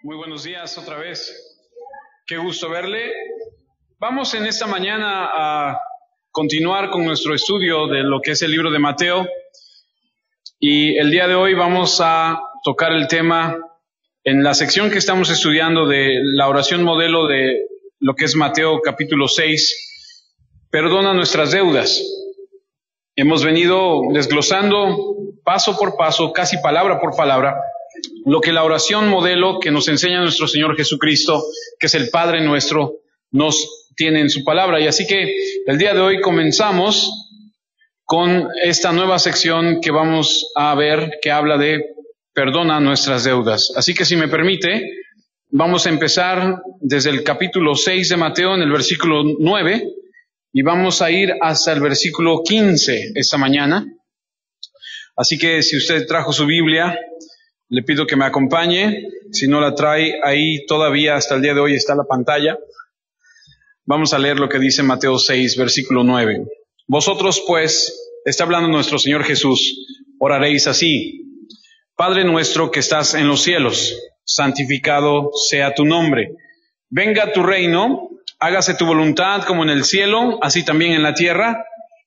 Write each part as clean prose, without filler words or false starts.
Muy buenos días otra vez. Qué gusto verle. Vamos en esta mañana a continuar con nuestro estudio de lo que es el libro de Mateo. Y el día de hoy vamos a tocar el tema en la sección que estamos estudiando de la oración modelo de lo que es Mateo capítulo 6. Perdona nuestras deudas. Hemos venido desglosando paso por paso, casi palabra por palabra, lo que la oración modelo que nos enseña nuestro Señor Jesucristo, que es el Padre nuestro, nos tiene en su palabra. Y así que el día de hoy comenzamos con esta nueva sección que vamos a ver, que habla de perdona nuestras deudas. Así que si me permite, vamos a empezar desde el capítulo 6 de Mateo en el versículo 9 y vamos a ir hasta el versículo 15 esta mañana. Así que si usted trajo su Biblia, le pido que me acompañe. Si no la trae, ahí todavía hasta el día de hoy está la pantalla. Vamos a leer lo que dice Mateo 6, versículo 9. Vosotros pues, está hablando nuestro Señor Jesús, oraréis así: Padre nuestro que estás en los cielos, santificado sea tu nombre. Venga tu reino, hágase tu voluntad como en el cielo, así también en la tierra.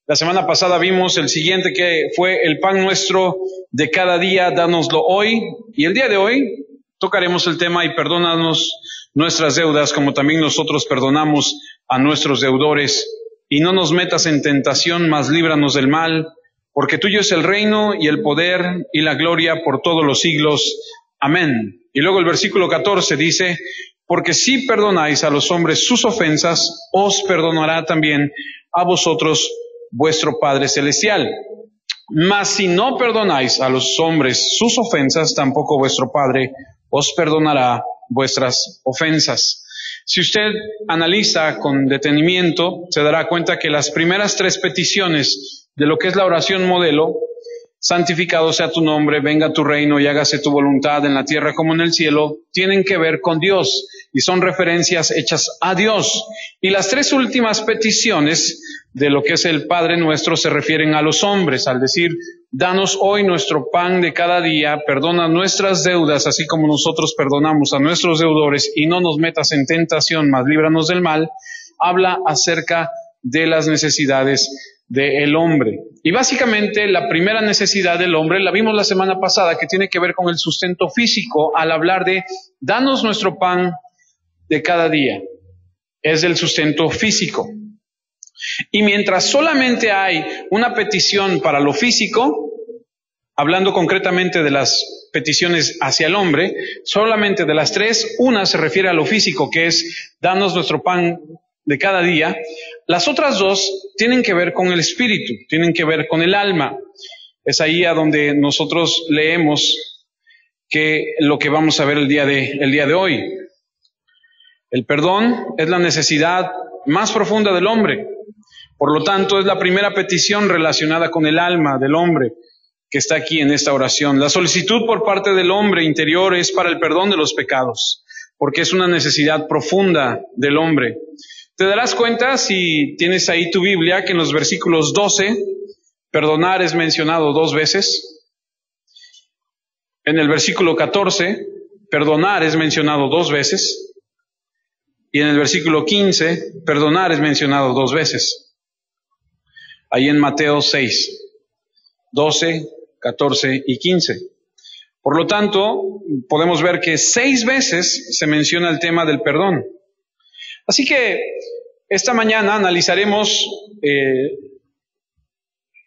La semana pasada vimos el siguiente, que fue el pan nuestro de cada día, dánoslo hoy. Y el día de hoy tocaremos el tema y perdónanos nuestras deudas, como también nosotros perdonamos a nuestros deudores. Y no nos metas en tentación, mas líbranos del mal, porque tuyo es el reino y el poder y la gloria por todos los siglos. Amén. Y luego el versículo 14 dice: porque si perdonáis a los hombres sus ofensas, os perdonará también a vosotros vuestro Padre Celestial. Mas si no perdonáis a los hombres sus ofensas, tampoco vuestro Padre os perdonará vuestras ofensas. Si usted analiza con detenimiento, se dará cuenta que las primeras tres peticiones de lo que es la oración modelo, santificado sea tu nombre, venga tu reino y hágase tu voluntad en la tierra como en el cielo, tienen que ver con Dios y son referencias hechas a Dios. Y las tres últimas peticiones de lo que es el Padre nuestro se refieren a los hombres, al decir: danos hoy nuestro pan de cada día, perdona nuestras deudas, así como nosotros perdonamos a nuestros deudores, y no nos metas en tentación, mas líbranos del mal. Habla acerca de las necesidades del hombre. Y básicamente la primera necesidad del hombre la vimos la semana pasada, que tiene que ver con el sustento físico, al hablar de danos nuestro pan de cada día. Es el sustento físico. Y mientras solamente hay una petición para lo físico, hablando concretamente de las peticiones hacia el hombre, solamente de las tres, una se refiere a lo físico, que es danos nuestro pan de cada día. Las otras dos tienen que ver con el espíritu, tienen que ver con el alma. Es ahí a donde nosotros leemos que lo que vamos a ver el día de hoy. El perdón es la necesidad más profunda del hombre. Por lo tanto, es la primera petición relacionada con el alma del hombre que está aquí en esta oración. La solicitud por parte del hombre interior es para el perdón de los pecados, porque es una necesidad profunda del hombre. Te darás cuenta, si tienes ahí tu Biblia, que en los versículos 12, perdonar es mencionado 2 veces. En el versículo 14, perdonar es mencionado 2 veces. Y en el versículo 15, perdonar es mencionado 2 veces. Ahí en Mateo 6, 12, 14 y 15. Por lo tanto, podemos ver que 6 veces se menciona el tema del perdón. Así que esta mañana analizaremos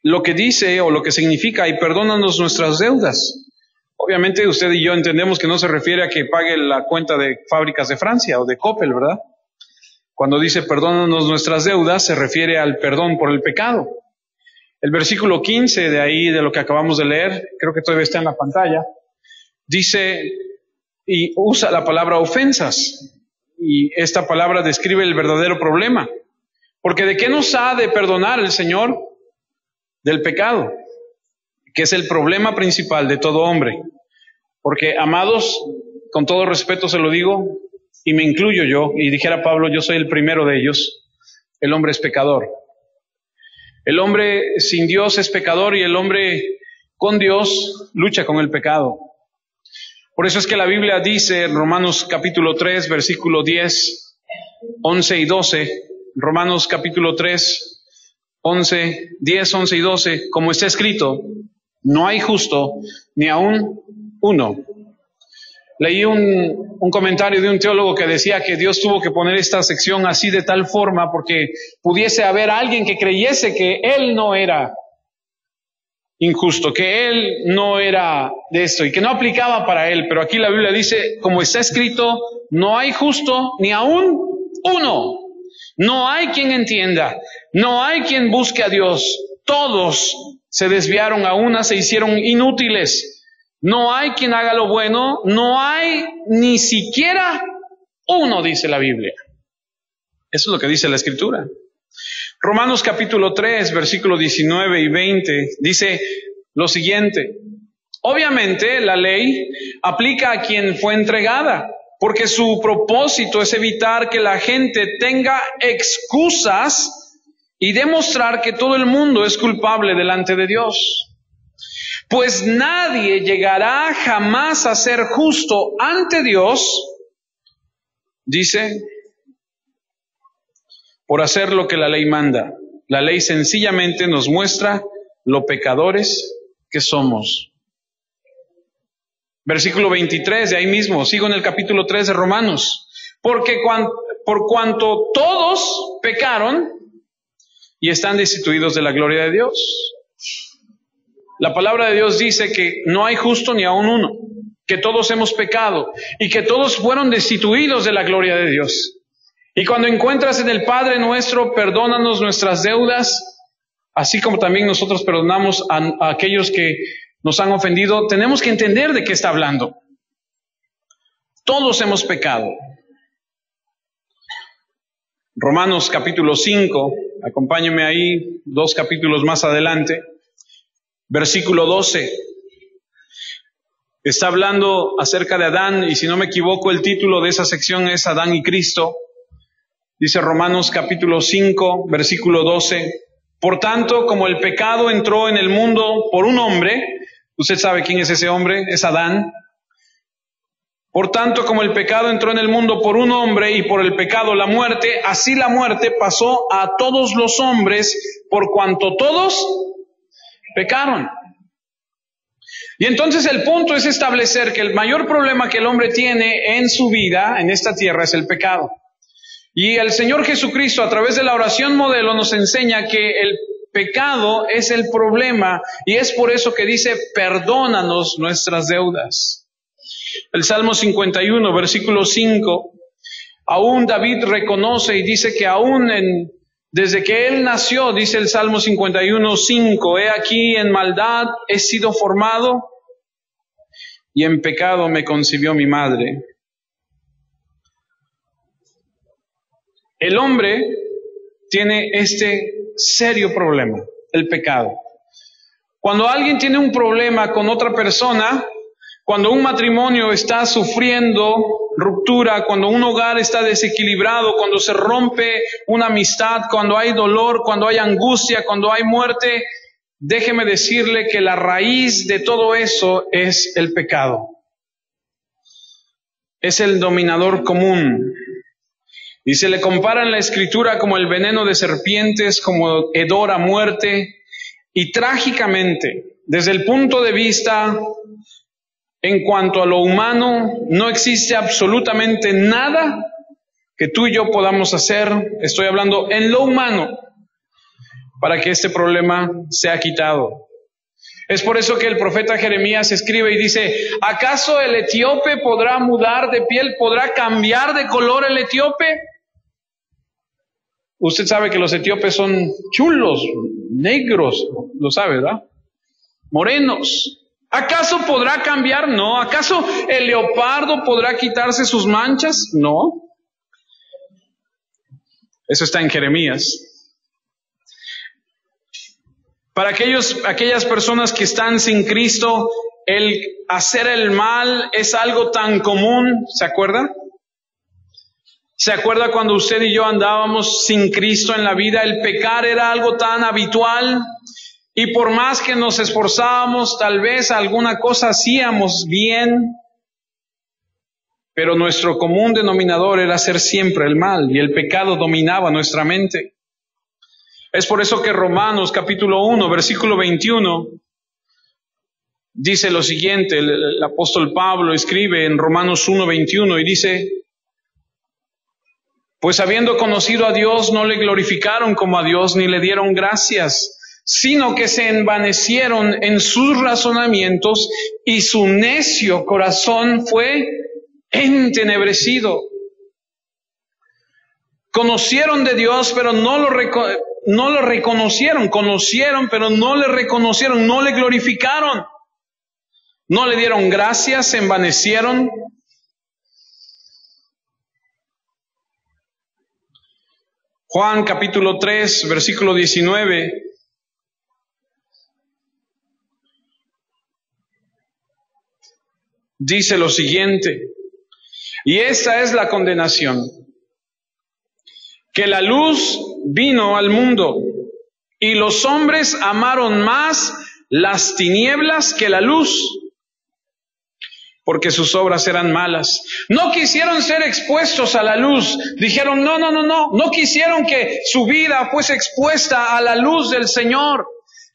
lo que dice o lo que significa y perdónanos nuestras deudas. Obviamente usted y yo entendemos que no se refiere a que pague la cuenta de Fábricas de Francia o de Coppel, ¿verdad? Cuando dice perdónanos nuestras deudas, se refiere al perdón por el pecado. El versículo 15 de ahí, de lo que acabamos de leer, creo que todavía está en la pantalla, dice y usa la palabra ofensas. Y esta palabra describe el verdadero problema. Porque ¿de qué nos ha de perdonar el Señor? Del pecado, que es el problema principal de todo hombre. Porque, amados, con todo respeto se lo digo, y me incluyo yo, y dijera Pablo, yo soy el primero de ellos, el hombre es pecador. El hombre sin Dios es pecador y el hombre con Dios lucha con el pecado. Por eso es que la Biblia dice en Romanos capítulo 3, versículo 10, 11 y 12, Romanos capítulo 3, 10, 11 y 12, como está escrito, no hay justo ni aún uno. Leí un comentario de un teólogo que decía que Dios tuvo que poner esta sección así de tal forma porque pudiese haber alguien que creyese que Él no era injusto, que Él no era de esto y que no aplicaba para Él. Pero aquí la Biblia dice, como está escrito, no hay justo ni aún uno. No hay quien entienda, no hay quien busque a Dios. Todos se desviaron, a una se hicieron inútiles. No hay quien haga lo bueno, no hay ni siquiera uno, dice la Biblia. Eso es lo que dice la Escritura. Romanos capítulo 3, versículos 19 y 20, dice lo siguiente. Obviamente la ley aplica a quien fue entregada, porque su propósito es evitar que la gente tenga excusas y demostrar que todo el mundo es culpable delante de Dios. Pues nadie llegará jamás a ser justo ante Dios, dice, por hacer lo que la ley manda. La ley sencillamente nos muestra lo pecadores que somos. Versículo 23, de ahí mismo, sigo en el capítulo 3 de Romanos. Porque por cuanto todos pecaron y están destituidos de la gloria de Dios. La palabra de Dios dice que no hay justo ni aun uno, que todos hemos pecado y que todos fueron destituidos de la gloria de Dios. Y cuando encuentras en el Padre nuestro, perdónanos nuestras deudas, así como también nosotros perdonamos a aquellos que nos han ofendido, tenemos que entender de qué está hablando. Todos hemos pecado. Romanos capítulo 5, acompáñenme ahí, 2 capítulos más adelante. Versículo 12, está hablando acerca de Adán, y si no me equivoco el título de esa sección es Adán y Cristo. Dice Romanos capítulo 5, versículo 12, por tanto, como el pecado entró en el mundo por un hombre, usted sabe quién es ese hombre, es Adán. Por tanto, como el pecado entró en el mundo por un hombre y por el pecado la muerte, así la muerte pasó a todos los hombres por cuanto todos pecaron. Y entonces el punto es establecer que el mayor problema que el hombre tiene en su vida, en esta tierra, es el pecado. Y el Señor Jesucristo, a través de la oración modelo, nos enseña que el pecado es el problema, y es por eso que dice, perdónanos nuestras deudas. El Salmo 51, versículo 5, aún David reconoce y dice que aún desde que él nació, dice el Salmo 51, 5, he aquí en maldad he sido formado y en pecado me concibió mi madre. El hombre tiene este serio problema, el pecado. Cuando alguien tiene un problema con otra persona, cuando un matrimonio está sufriendo ruptura, cuando un hogar está desequilibrado, cuando se rompe una amistad, cuando hay dolor, cuando hay angustia, cuando hay muerte, déjeme decirle que la raíz de todo eso es el pecado. Es el dominador común. Y se le compara en la Escritura como el veneno de serpientes, como hedor a muerte. Y trágicamente, desde el punto de vista en cuanto a lo humano, no existe absolutamente nada que tú y yo podamos hacer, estoy hablando en lo humano, para que este problema sea quitado. Es por eso que el profeta Jeremías escribe y dice, ¿acaso el etíope podrá mudar de piel? ¿Podrá cambiar de color el etíope? Usted sabe que los etíopes son chulos, negros, lo sabe, ¿verdad? Morenos. ¿Acaso podrá cambiar? No. ¿Acaso el leopardo podrá quitarse sus manchas? No. Eso está en Jeremías. Para aquellas personas que están sin Cristo, el hacer el mal es algo tan común, ¿se acuerda? ¿Se acuerda cuando usted y yo andábamos sin Cristo en la vida? El pecar era algo tan habitual. Y por más que nos esforzábamos, tal vez alguna cosa hacíamos bien, pero nuestro común denominador era hacer siempre el mal, y el pecado dominaba nuestra mente. Es por eso que Romanos capítulo 1, versículo 21, dice lo siguiente. El apóstol Pablo escribe en Romanos 1, 21 y dice: pues habiendo conocido a Dios, no le glorificaron como a Dios, ni le dieron gracias, sino que se envanecieron en sus razonamientos, y su necio corazón fue entenebrecido. Conocieron de Dios, pero no lo reconocieron. Conocieron, pero no le reconocieron, no le glorificaron. No le dieron gracias, se envanecieron. Juan capítulo 3, versículo 19. Dice lo siguiente: y esta es la condenación, que la luz vino al mundo, y los hombres amaron más las tinieblas que la luz, porque sus obras eran malas. No quisieron ser expuestos a la luz. Dijeron, no quisieron que su vida fuese expuesta a la luz del Señor.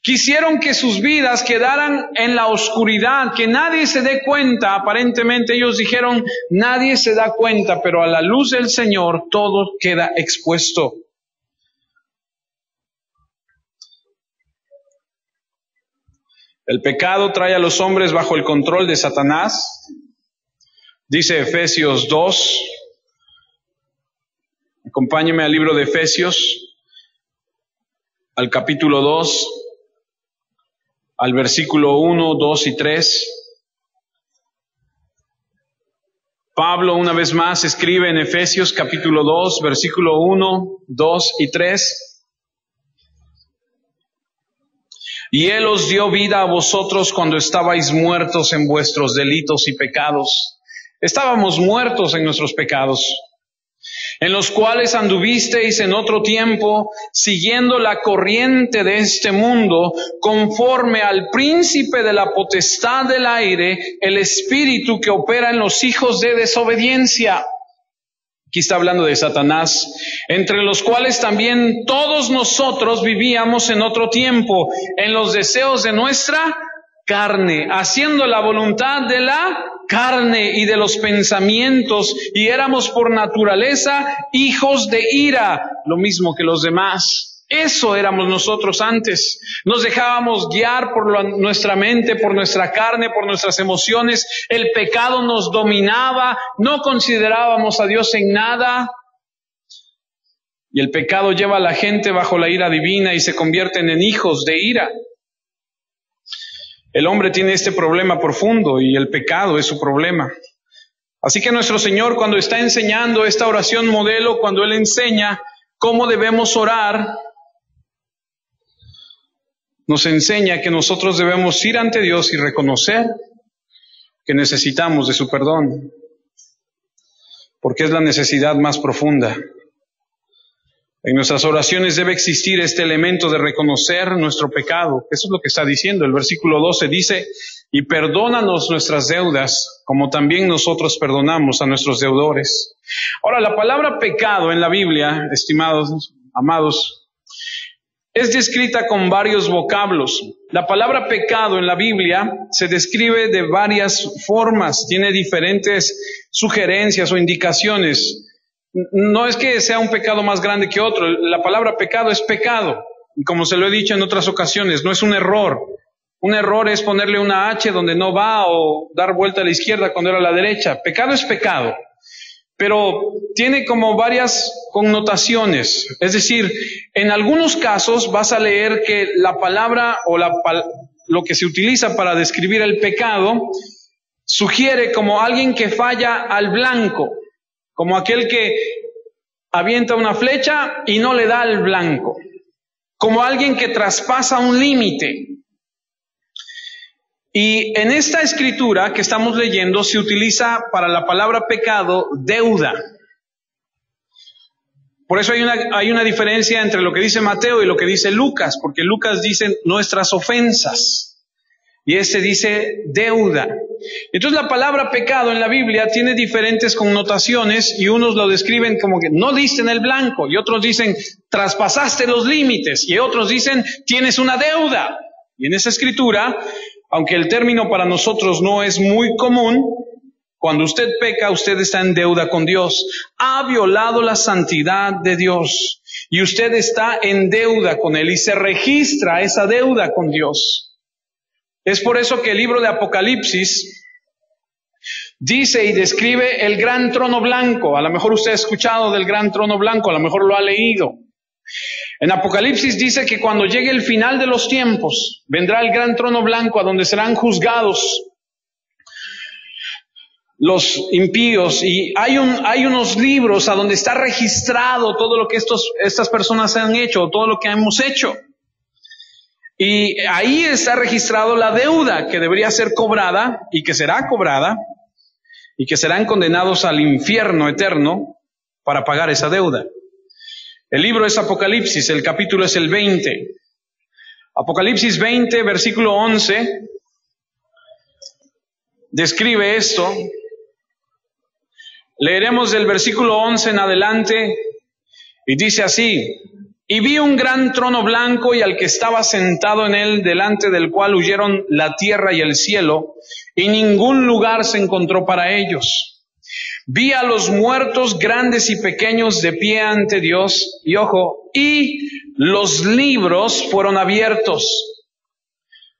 Quisieron que sus vidas quedaran en la oscuridad, que nadie se dé cuenta. Aparentemente ellos dijeron, nadie se da cuenta, pero a la luz del Señor todo queda expuesto. El pecado trae a los hombres bajo el control de Satanás. Dice Efesios 2. Acompáñeme al libro de Efesios, al capítulo 2. Al versículo 1, 2 y 3. Pablo una vez más escribe en Efesios capítulo 2, versículo 1, 2 y 3. Y Él os dio vida a vosotros cuando estabais muertos en vuestros delitos y pecados. Estábamos muertos en nuestros pecados, en los cuales anduvisteis en otro tiempo, siguiendo la corriente de este mundo, conforme al príncipe de la potestad del aire, el espíritu que opera en los hijos de desobediencia. Aquí está hablando de Satanás, entre los cuales también todos nosotros vivíamos en otro tiempo, en los deseos de nuestra carne, haciendo la voluntad de la carne y de los pensamientos, y éramos por naturaleza hijos de ira, lo mismo que los demás. Eso éramos nosotros antes. Nos dejábamos guiar por nuestra mente, por nuestra carne, por nuestras emociones. El pecado nos dominaba, no considerábamos a Dios en nada. Y el pecado lleva a la gente bajo la ira divina y se convierten en hijos de ira. El hombre tiene este problema profundo y el pecado es su problema. Así que nuestro Señor, cuando está enseñando esta oración modelo, cuando Él enseña cómo debemos orar, nos enseña que nosotros debemos ir ante Dios y reconocer que necesitamos de su perdón, porque es la necesidad más profunda. En nuestras oraciones debe existir este elemento de reconocer nuestro pecado. Eso es lo que está diciendo. El versículo 12 dice, y perdónanos nuestras deudas, como también nosotros perdonamos a nuestros deudores. Ahora, la palabra pecado en la Biblia, estimados, amados, es descrita con varios vocablos. La palabra pecado en la Biblia se describe de varias formas, tiene diferentes sugerencias o indicaciones. No es que sea un pecado más grande que otro. La palabra pecado es pecado. Como se lo he dicho en otras ocasiones, no es un error. Un error es ponerle una H donde no va o dar vuelta a la izquierda cuando era a la derecha. Pecado es pecado. Pero tiene como varias connotaciones. Es decir, en algunos casos vas a leer que la palabra o lo que se utiliza para describir el pecado sugiere como alguien que falla al blanco. Como aquel que avienta una flecha y no le da al blanco. Como alguien que traspasa un límite. Y en esta escritura que estamos leyendo se utiliza para la palabra pecado deuda. Por eso hay una diferencia entre lo que dice Mateo y lo que dice Lucas, porque Lucas dice nuestras ofensas. Y ese dice deuda. Entonces la palabra pecado en la Biblia tiene diferentes connotaciones y unos lo describen como que no diste en el blanco y otros dicen traspasaste los límites y otros dicen tienes una deuda. Y en esa escritura, aunque el término para nosotros no es muy común, cuando usted peca, usted está en deuda con Dios. Ha violado la santidad de Dios y usted está en deuda con Él y se registra esa deuda con Dios. Es por eso que el libro de Apocalipsis dice y describe el gran trono blanco. A lo mejor usted ha escuchado del gran trono blanco, a lo mejor lo ha leído. En Apocalipsis dice que cuando llegue el final de los tiempos, vendrá el gran trono blanco a donde serán juzgados los impíos. Y hay unos libros a donde está registrado todo lo que estas personas han hecho, todo lo que hemos hecho. Y ahí está registrado la deuda que debería ser cobrada y que será cobrada y que serán condenados al infierno eterno para pagar esa deuda. El libro es Apocalipsis, el capítulo es el 20. Apocalipsis 20, versículo 11, describe esto. Leeremos del versículo 11 en adelante y dice así: y vi un gran trono blanco y al que estaba sentado en él, delante del cual huyeron la tierra y el cielo, y ningún lugar se encontró para ellos. Vi a los muertos grandes y pequeños de pie ante Dios, y ojo, y los libros fueron abiertos.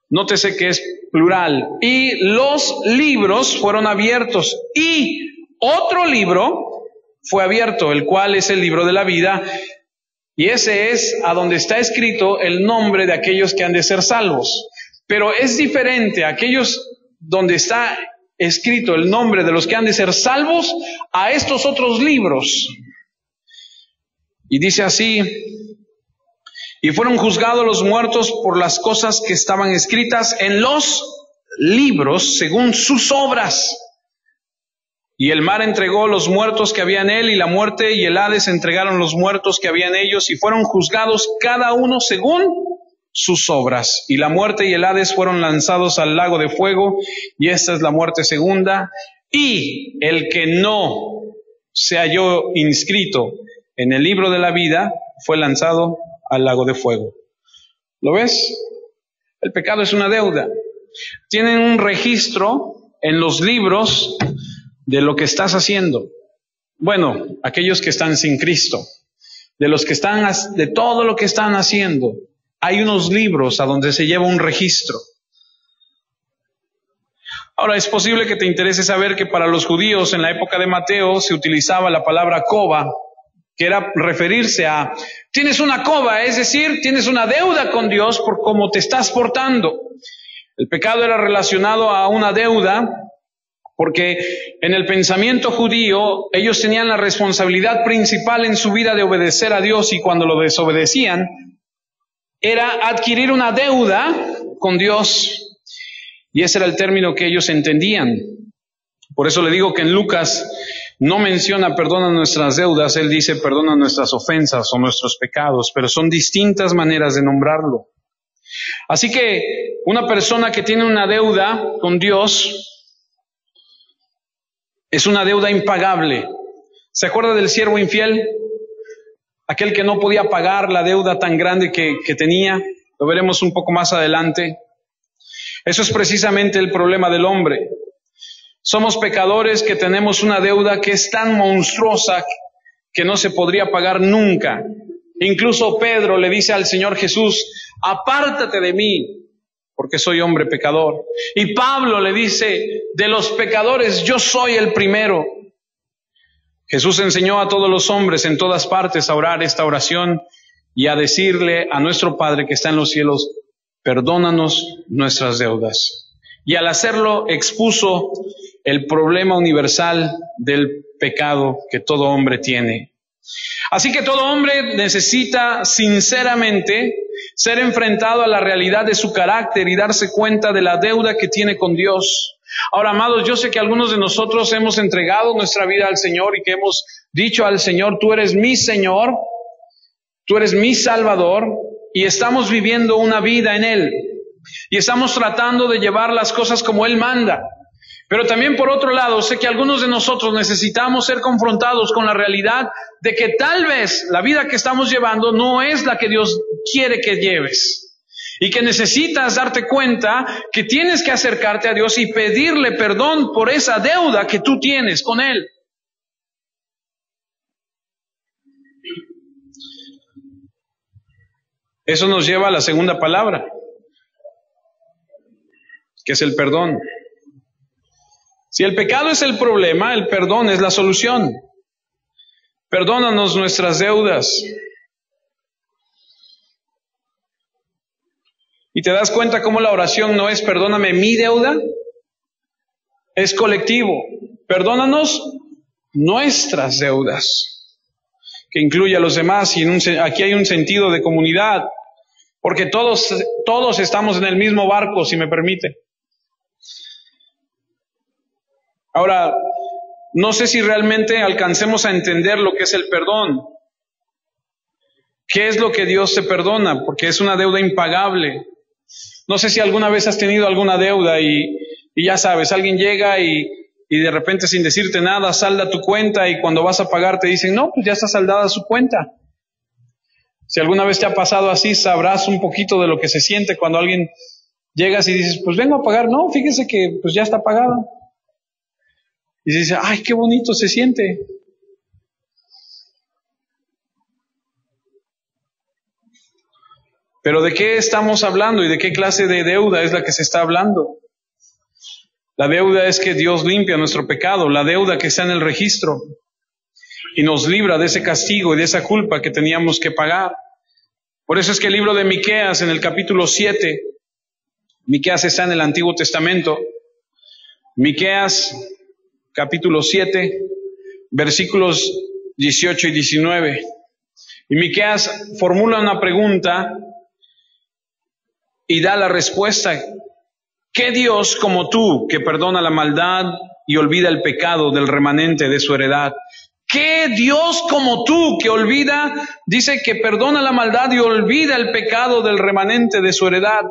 Nótese que es plural. Y los libros fueron abiertos, y otro libro fue abierto, el cual es el libro de la vida. Y ese es a donde está escrito el nombre de aquellos que han de ser salvos. Pero es diferente aquellos donde está escrito el nombre de los que han de ser salvos a estos otros libros. Y dice así: y fueron juzgados los muertos por las cosas que estaban escritas en los libros según sus obras. Y el mar entregó los muertos que había en él, y la muerte y el Hades entregaron los muertos que había en ellos, y fueron juzgados cada uno según sus obras. Y la muerte y el Hades fueron lanzados al lago de fuego, y esta es la muerte segunda. Y el que no se halló inscrito en el libro de la vida fue lanzado al lago de fuego. ¿Lo ves? El pecado es una deuda. Tienen un registro en los libros de lo que estás haciendo. Bueno, aquellos que están sin Cristo, de todo lo que están haciendo, hay unos libros a donde se lleva un registro. Ahora, es posible que te interese saber que para los judíos en la época de Mateo se utilizaba la palabra coba, que era referirse a, tienes una coba, es decir, tienes una deuda con Dios por cómo te estás portando. El pecado era relacionado a una deuda, porque en el pensamiento judío ellos tenían la responsabilidad principal en su vida de obedecer a Dios, y cuando lo desobedecían era adquirir una deuda con Dios, y ese era el término que ellos entendían. Por eso le digo que en Lucas no menciona perdona nuestras deudas, él dice perdona nuestras ofensas o nuestros pecados, pero son distintas maneras de nombrarlo. Así que una persona que tiene una deuda con Dios es una deuda impagable. ¿Se acuerda del siervo infiel? Aquel que no podía pagar la deuda tan grande que tenía. Lo veremos un poco más adelante. Eso es precisamente el problema del hombre. Somos pecadores que tenemos una deuda que es tan monstruosa que no se podría pagar nunca. Incluso Pedro le dice al Señor Jesús: apártate de mí, porque soy hombre pecador. Y Pablo le dice: de los pecadores yo soy el primero. Jesús enseñó a todos los hombres en todas partes a orar esta oración y a decirle a nuestro Padre que está en los cielos: perdónanos nuestras deudas. Y al hacerlo expuso el problema universal del pecado que todo hombre tiene. Así que todo hombre necesita sinceramente ser enfrentado a la realidad de su carácter y darse cuenta de la deuda que tiene con Dios. Ahora, amados, yo sé que algunos de nosotros hemos entregado nuestra vida al Señor y que hemos dicho al Señor: tú eres mi Señor, tú eres mi Salvador, y estamos viviendo una vida en Él. y estamos tratando de llevar las cosas como Él manda. Pero también por otro lado, sé que algunos de nosotros necesitamos ser confrontados con la realidad de que tal vez la vida que estamos llevando no es la que Dios quiere que lleves. Y que necesitas darte cuenta que tienes que acercarte a Dios y pedirle perdón por esa deuda que tú tienes con Él. Eso nos lleva a la segunda palabra, que es el perdón. Si el pecado es el problema, el perdón es la solución. Perdónanos nuestras deudas. ¿Y te das cuenta cómo la oración no es perdóname mi deuda? Es colectivo. Perdónanos nuestras deudas, que incluye a los demás. Y aquí hay un sentido de comunidad, porque todos estamos en el mismo barco, si me permite. Ahora, no sé si realmente alcancemos a entender lo que es el perdón. ¿Qué es lo que Dios te perdona? Porque es una deuda impagable. No sé si alguna vez has tenido alguna deuda y ya sabes, alguien llega y de repente sin decirte nada salda tu cuenta y cuando vas a pagar te dicen, no, pues ya está saldada su cuenta. Si alguna vez te ha pasado así, sabrás un poquito de lo que se siente cuando alguien llegas y dices, pues vengo a pagar. No, fíjese que pues ya está pagado. Y se dice, ay, qué bonito se siente. Pero ¿de qué estamos hablando y de qué clase de deuda es la que se está hablando? La deuda es que Dios limpia nuestro pecado, la deuda que está en el registro y nos libra de ese castigo y de esa culpa que teníamos que pagar. Por eso es que el libro de Miqueas, en el capítulo 7, Miqueas está en el Antiguo Testamento, Miqueas capítulo 7, versículos 18 y 19. Y Miqueas formula una pregunta y da la respuesta. ¿Qué Dios como tú que perdona la maldad y olvida el pecado del remanente de su heredad? ¿Qué Dios como tú que olvida, dice que perdona la maldad y olvida el pecado del remanente de su heredad?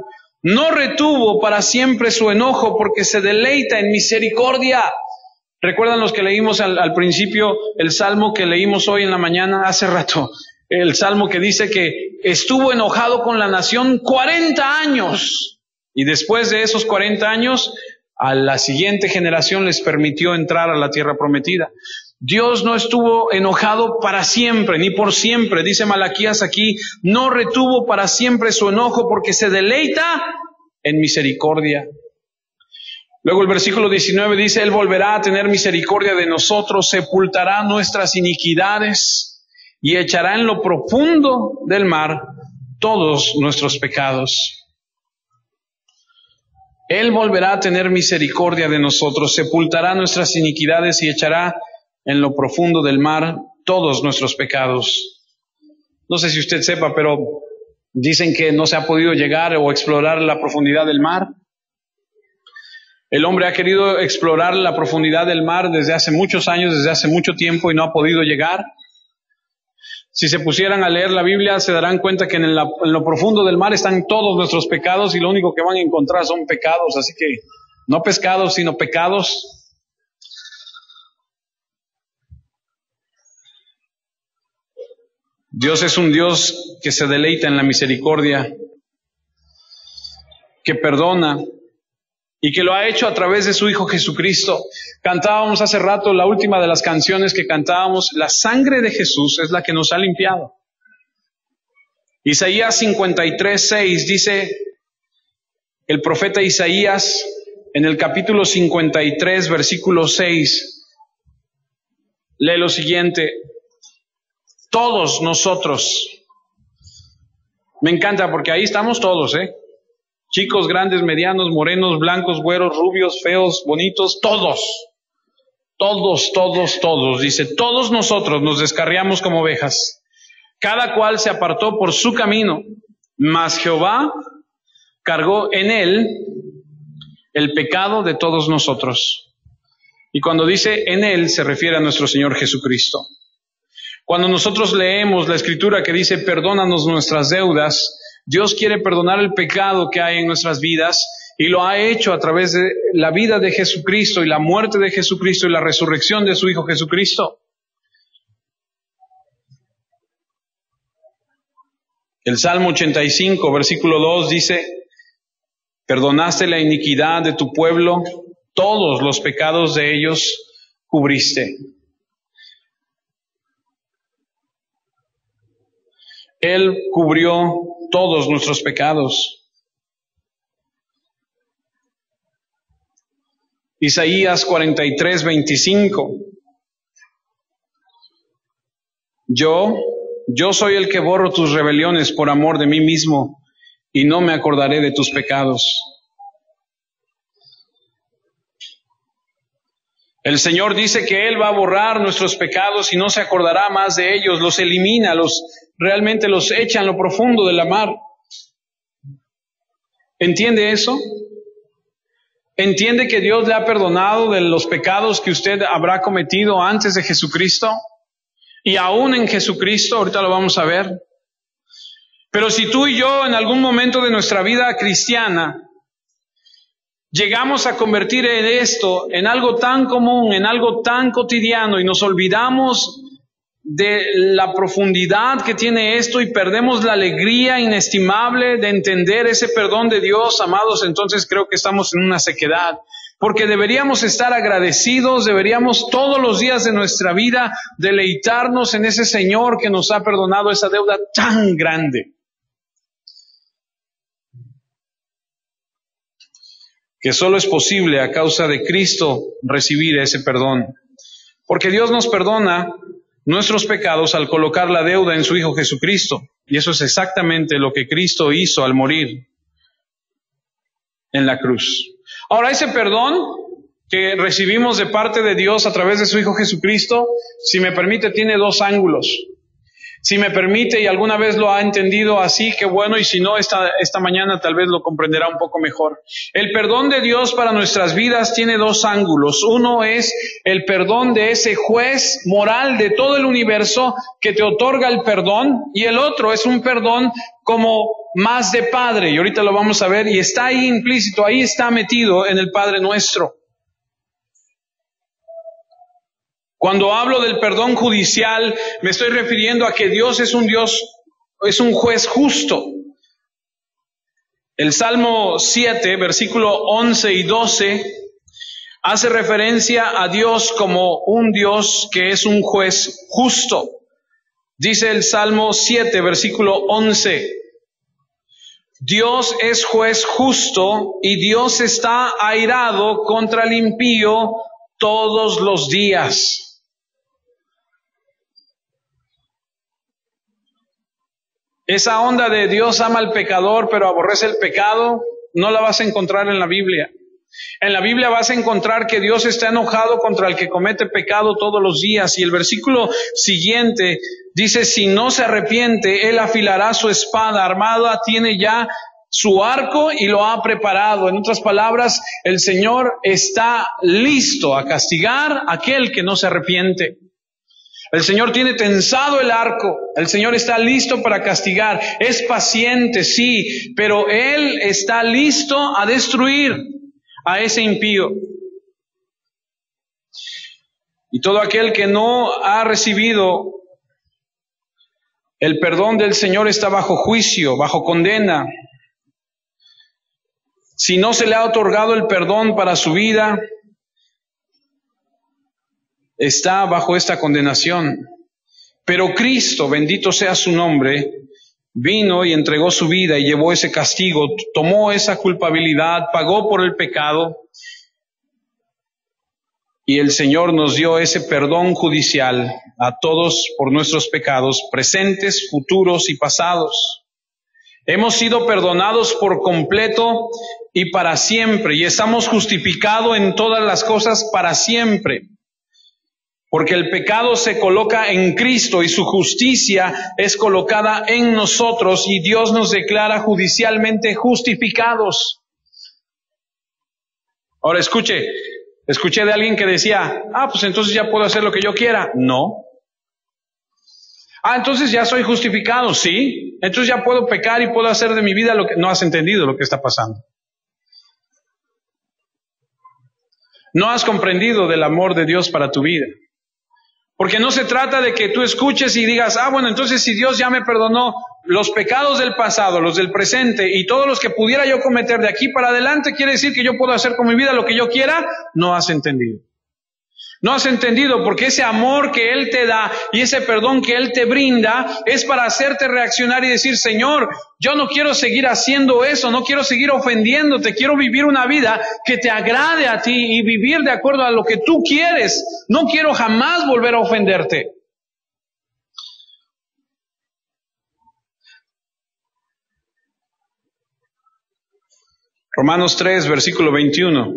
No retuvo para siempre su enojo porque se deleita en misericordia. ¿Recuerdan los que leímos al principio el salmo que leímos hoy en la mañana, hace rato? El salmo que dice que estuvo enojado con la nación 40 años. Y después de esos 40 años, a la siguiente generación les permitió entrar a la tierra prometida. Dios no estuvo enojado para siempre, ni por siempre. Dice Malaquías aquí, no retuvo para siempre su enojo porque se deleita en misericordia. Luego el versículo 19 dice, Él volverá a tener misericordia de nosotros, sepultará nuestras iniquidades y echará en lo profundo del mar todos nuestros pecados. Él volverá a tener misericordia de nosotros, sepultará nuestras iniquidades y echará en lo profundo del mar todos nuestros pecados. No sé si usted sepa, pero dicen que no se ha podido llegar o explorar la profundidad del mar. El hombre ha querido explorar la profundidad del mar desde hace muchos años, desde hace mucho tiempo y no ha podido llegar. Si se pusieran a leer la Biblia, se darán cuenta que en lo profundo del mar están todos nuestros pecados y lo único que van a encontrar son pecados, así que no pescados, sino pecados. Dios es un Dios que se deleita en la misericordia, que perdona y que lo ha hecho a través de su Hijo Jesucristo. Cantábamos hace rato la última de las canciones que cantábamos, la sangre de Jesús es la que nos ha limpiado. Isaías 53:6 dice el profeta Isaías en el capítulo 53, versículo 6, lee lo siguiente: todos nosotros, me encanta porque ahí estamos todos, chicos, grandes, medianos, morenos, blancos, güeros, rubios, feos, bonitos, todos, dice, todos nosotros nos descarriamos como ovejas, cada cual se apartó por su camino, mas Jehová cargó en él el pecado de todos nosotros. Y cuando dice en él, se refiere a nuestro Señor Jesucristo. Cuando nosotros leemos la Escritura que dice, perdónanos nuestras deudas, Dios quiere perdonar el pecado que hay en nuestras vidas y lo ha hecho a través de la vida de Jesucristo y la muerte de Jesucristo y la resurrección de su Hijo Jesucristo. El Salmo 85, versículo 2 dice: perdonaste la iniquidad de tu pueblo, todos los pecados de ellos cubriste. Él cubrió todos nuestros pecados. Isaías 43, 25. Yo soy el que borro tus rebeliones por amor de mí mismo, y no me acordaré de tus pecados. El Señor dice que Él va a borrar nuestros pecados y no se acordará más de ellos, los elimina, realmente los echa en lo profundo de la mar. ¿Entiende eso? ¿Entiende que Dios le ha perdonado de los pecados que usted habrá cometido antes de Jesucristo? Y aún en Jesucristo, ahorita lo vamos a ver. Pero si tú y yo en algún momento de nuestra vida cristiana llegamos a convertir esto en algo tan común, en algo tan cotidiano, y nos olvidamos de la profundidad que tiene esto y perdemos la alegría inestimable de entender ese perdón de Dios, amados, entonces creo que estamos en una sequedad. Porque deberíamos estar agradecidos, deberíamos todos los días de nuestra vida deleitarnos en ese Señor que nos ha perdonado esa deuda tan grande. Que solo es posible a causa de Cristo recibir ese perdón. Porque Dios nos perdona nuestros pecados al colocar la deuda en su Hijo Jesucristo. Y eso es exactamente lo que Cristo hizo al morir en la cruz. Ahora, ese perdón que recibimos de parte de Dios a través de su Hijo Jesucristo, si me permite, tiene dos ángulos. Si me permite, y alguna vez lo ha entendido así, qué bueno, y si no, esta mañana tal vez lo comprenderá un poco mejor. El perdón de Dios para nuestras vidas tiene dos ángulos. Uno es el perdón de ese juez moral de todo el universo que te otorga el perdón, y el otro es un perdón como más de Padre, y ahorita lo vamos a ver, y está ahí implícito, ahí está metido en el Padre Nuestro. Cuando hablo del perdón judicial, me estoy refiriendo a que Dios es un juez justo. El Salmo 7, versículo 11 y 12, hace referencia a Dios como un Dios que es un juez justo. Dice el Salmo 7, versículo 11, Dios es juez justo y Dios está airado contra el impío todos los días. Esa onda de Dios ama al pecador pero aborrece el pecado, no la vas a encontrar en la Biblia. En la Biblia vas a encontrar que Dios está enojado contra el que comete pecado todos los días. Y el versículo siguiente dice, si no se arrepiente, Él afilará su espada, armada tiene ya su arco y lo ha preparado. En otras palabras, el Señor está listo a castigar a aquel que no se arrepiente. El Señor tiene tensado el arco, el Señor está listo para castigar, es paciente, sí, pero Él está listo a destruir a ese impío. Y todo aquel que no ha recibido el perdón del Señor está bajo juicio, bajo condena. Si no se le ha otorgado el perdón para su vida, está bajo esta condenación. Pero Cristo, bendito sea su nombre, vino y entregó su vida y llevó ese castigo, tomó esa culpabilidad, pagó por el pecado, y el Señor nos dio ese perdón judicial a todos por nuestros pecados, presentes, futuros y pasados. Hemos sido perdonados por completo y para siempre, y estamos justificados en todas las cosas para siempre. Porque el pecado se coloca en Cristo y su justicia es colocada en nosotros y Dios nos declara judicialmente justificados. Ahora escuché de alguien que decía, pues entonces ya puedo hacer lo que yo quiera. No. Entonces ya soy justificado, sí. Entonces ya puedo pecar y puedo hacer de mi vida lo que... No has entendido lo que está pasando. No has comprendido del amor de Dios para tu vida. Porque no se trata de que tú escuches y digas, bueno, entonces si Dios ya me perdonó los pecados del pasado, los del presente y todos los que pudiera yo cometer de aquí para adelante, quiere decir que yo puedo hacer con mi vida lo que yo quiera. No has entendido. No has entendido, porque ese amor que Él te da y ese perdón que Él te brinda es para hacerte reaccionar y decir, Señor, yo no quiero seguir haciendo eso, no quiero seguir ofendiéndote, quiero vivir una vida que te agrade a ti y vivir de acuerdo a lo que tú quieres. No quiero jamás volver a ofenderte. Romanos 3, versículo 21.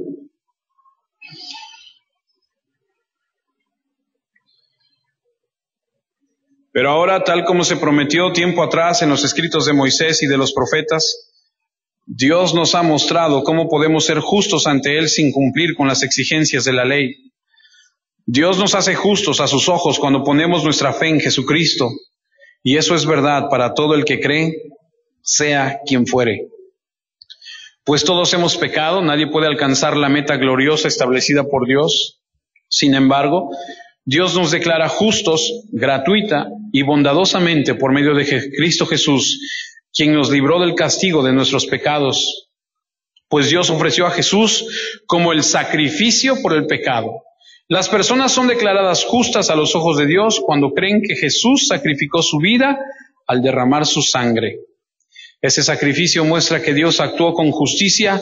Pero ahora, tal como se prometió tiempo atrás en los escritos de Moisés y de los profetas, Dios nos ha mostrado cómo podemos ser justos ante Él sin cumplir con las exigencias de la ley. Dios nos hace justos a sus ojos cuando ponemos nuestra fe en Jesucristo, y eso es verdad para todo el que cree, sea quien fuere. Pues todos hemos pecado, nadie puede alcanzar la meta gloriosa establecida por Dios. Sin embargo, Dios nos declara justos gratuita y bondadosamente por medio de Cristo Jesús, quien nos libró del castigo de nuestros pecados. Pues Dios ofreció a Jesús como el sacrificio por el pecado. Las personas son declaradas justas a los ojos de Dios cuando creen que Jesús sacrificó su vida al derramar su sangre. Ese sacrificio muestra que Dios actuó con justicia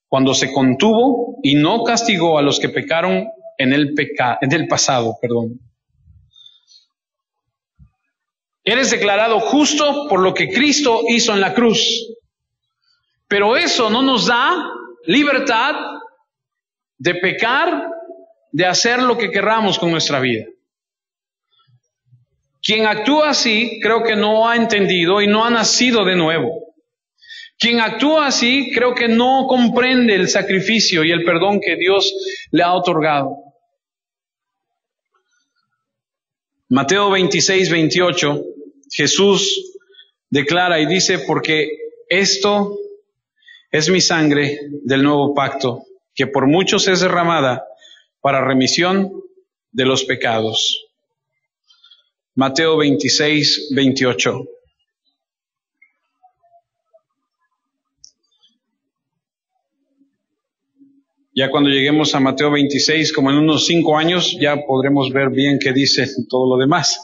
cuando se contuvo y no castigó a los que pecaron en el pasado. Eres declarado justo por lo que Cristo hizo en la cruz. Pero eso no nos da libertad de pecar, de hacer lo que querramos con nuestra vida. Quien actúa así, creo que no ha entendido y no ha nacido de nuevo. Quien actúa así, creo que no comprende el sacrificio y el perdón que Dios le ha otorgado. Mateo 26, 28, Jesús declara y dice, porque esto es mi sangre del nuevo pacto, que por muchos es derramada para remisión de los pecados. Mateo 26, 28. Ya cuando lleguemos a Mateo 26, como en unos 5 años, ya podremos ver bien qué dice todo lo demás.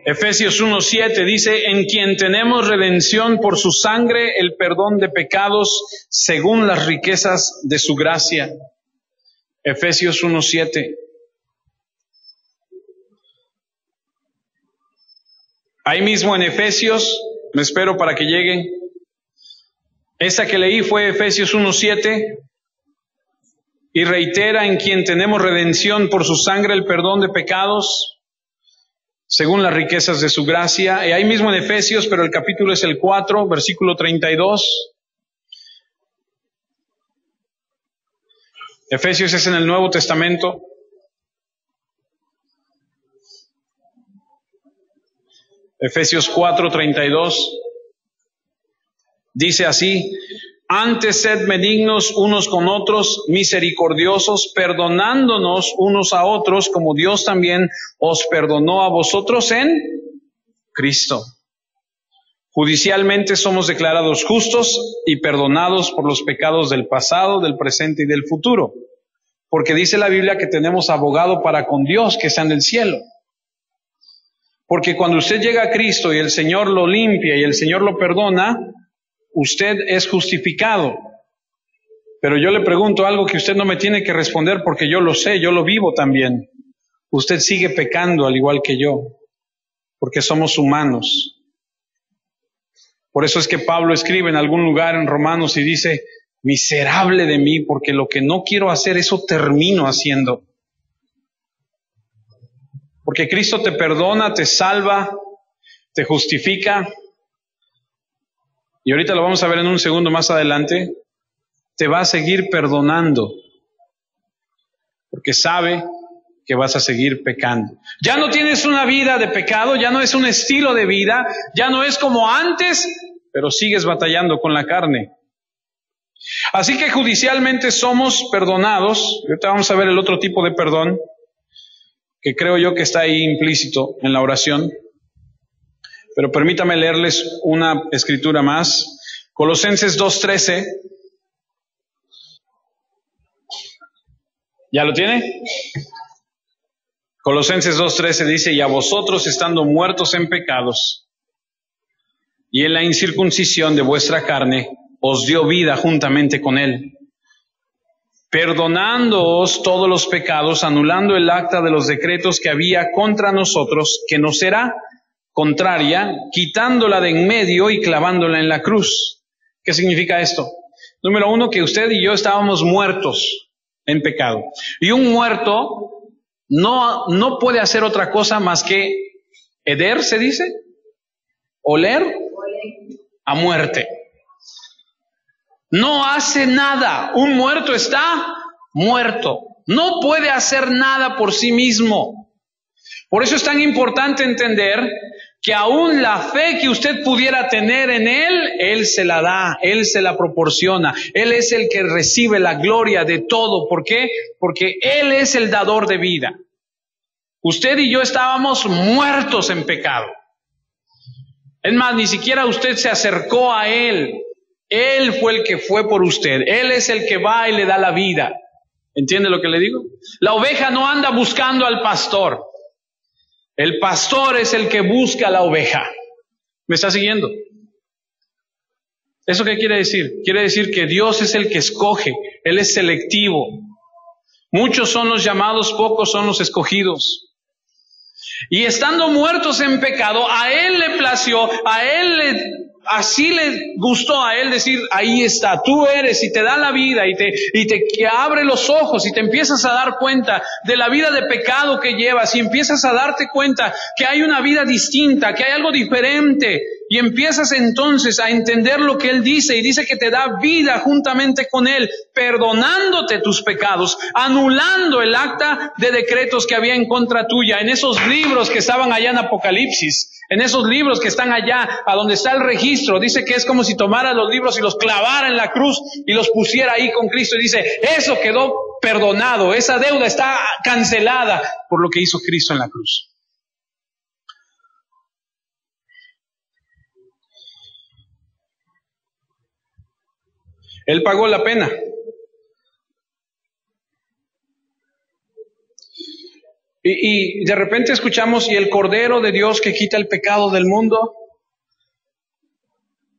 Efesios 1:7 dice, en quien tenemos redención por su sangre, el perdón de pecados, según las riquezas de su gracia. Efesios 1:7. Ahí mismo en Efesios, me espero para que lleguen. Esta que leí fue Efesios 1:7 y reitera en quien tenemos redención por su sangre, el perdón de pecados, según las riquezas de su gracia. Y ahí mismo en Efesios, pero el capítulo es el 4, versículo 32. Efesios es en el Nuevo Testamento. Efesios 4, 32. Dice así, antes sed benignos unos con otros, misericordiosos, perdonándonos unos a otros, como Dios también os perdonó a vosotros en Cristo. Judicialmente somos declarados justos y perdonados por los pecados del pasado, del presente y del futuro. Porque dice la Biblia que tenemos abogado para con Dios, que está en el cielo. Porque cuando usted llega a Cristo y el Señor lo limpia y el Señor lo perdona, usted es justificado. Pero yo le pregunto algo que usted no me tiene que responder porque yo lo sé, yo lo vivo también. Usted sigue pecando al igual que yo, porque somos humanos. Por eso es que Pablo escribe en algún lugar en Romanos y dice, miserable de mí, porque lo que no quiero hacer, eso termino haciendo. Porque Cristo te perdona, te salva, te justifica. Y ahorita lo vamos a ver en un segundo más adelante, te va a seguir perdonando, porque sabe que vas a seguir pecando. Ya no tienes una vida de pecado, ya no es un estilo de vida, ya no es como antes, pero sigues batallando con la carne. Así que judicialmente somos perdonados. Ahorita vamos a ver el otro tipo de perdón, que creo yo que está ahí implícito en la oración. Pero permítame leerles una escritura más. Colosenses 2:13. ¿Ya lo tiene? Colosenses 2:13 dice: y a vosotros, estando muertos en pecados y en la incircuncisión de vuestra carne, os dio vida juntamente con él, perdonándoos todos los pecados, anulando el acta de los decretos que había contra nosotros, que nos era contraria, quitándola de en medio y clavándola en la cruz. ¿Qué significa esto? Número uno, que usted y yo estábamos muertos en pecado. Y un muerto no puede hacer otra cosa más que heder, ¿se dice? Oler a muerte. No hace nada. Un muerto está muerto. No puede hacer nada por sí mismo. Por eso es tan importante entender que aún la fe que usted pudiera tener en Él se la da, Él se la proporciona. Él es el que recibe la gloria de todo. ¿Por qué? Porque Él es el dador de vida. Usted y yo estábamos muertos en pecado. Es más, ni siquiera usted se acercó a Él. Él fue el que fue por usted. Él es el que va y le da la vida. ¿Entiende lo que le digo? La oveja no anda buscando al pastor. El pastor es el que busca a la oveja. ¿Me está siguiendo? ¿Eso qué quiere decir? Quiere decir que Dios es el que escoge. Él es selectivo. Muchos son los llamados, pocos son los escogidos. Y estando muertos en pecado, a Él le plació, así le gustó a Él decir: ahí está, tú eres, y te da la vida, y te abre los ojos, y te empiezas a dar cuenta de la vida de pecado que llevas, y empiezas a darte cuenta que hay una vida distinta, que hay algo diferente, y empiezas entonces a entender lo que Él dice, y dice que te da vida juntamente con Él, perdonándote tus pecados, anulando el acta de decretos que había en contra tuya, en esos libros que estaban allá en Apocalipsis, en esos libros que están allá, a donde está el registro. Dice que es como si tomara los libros y los clavara en la cruz y los pusiera ahí con Cristo. Y dice, eso quedó perdonado, esa deuda está cancelada por lo que hizo Cristo en la cruz. Él pagó la pena. Y de repente escuchamos: y el Cordero de Dios que quita el pecado del mundo.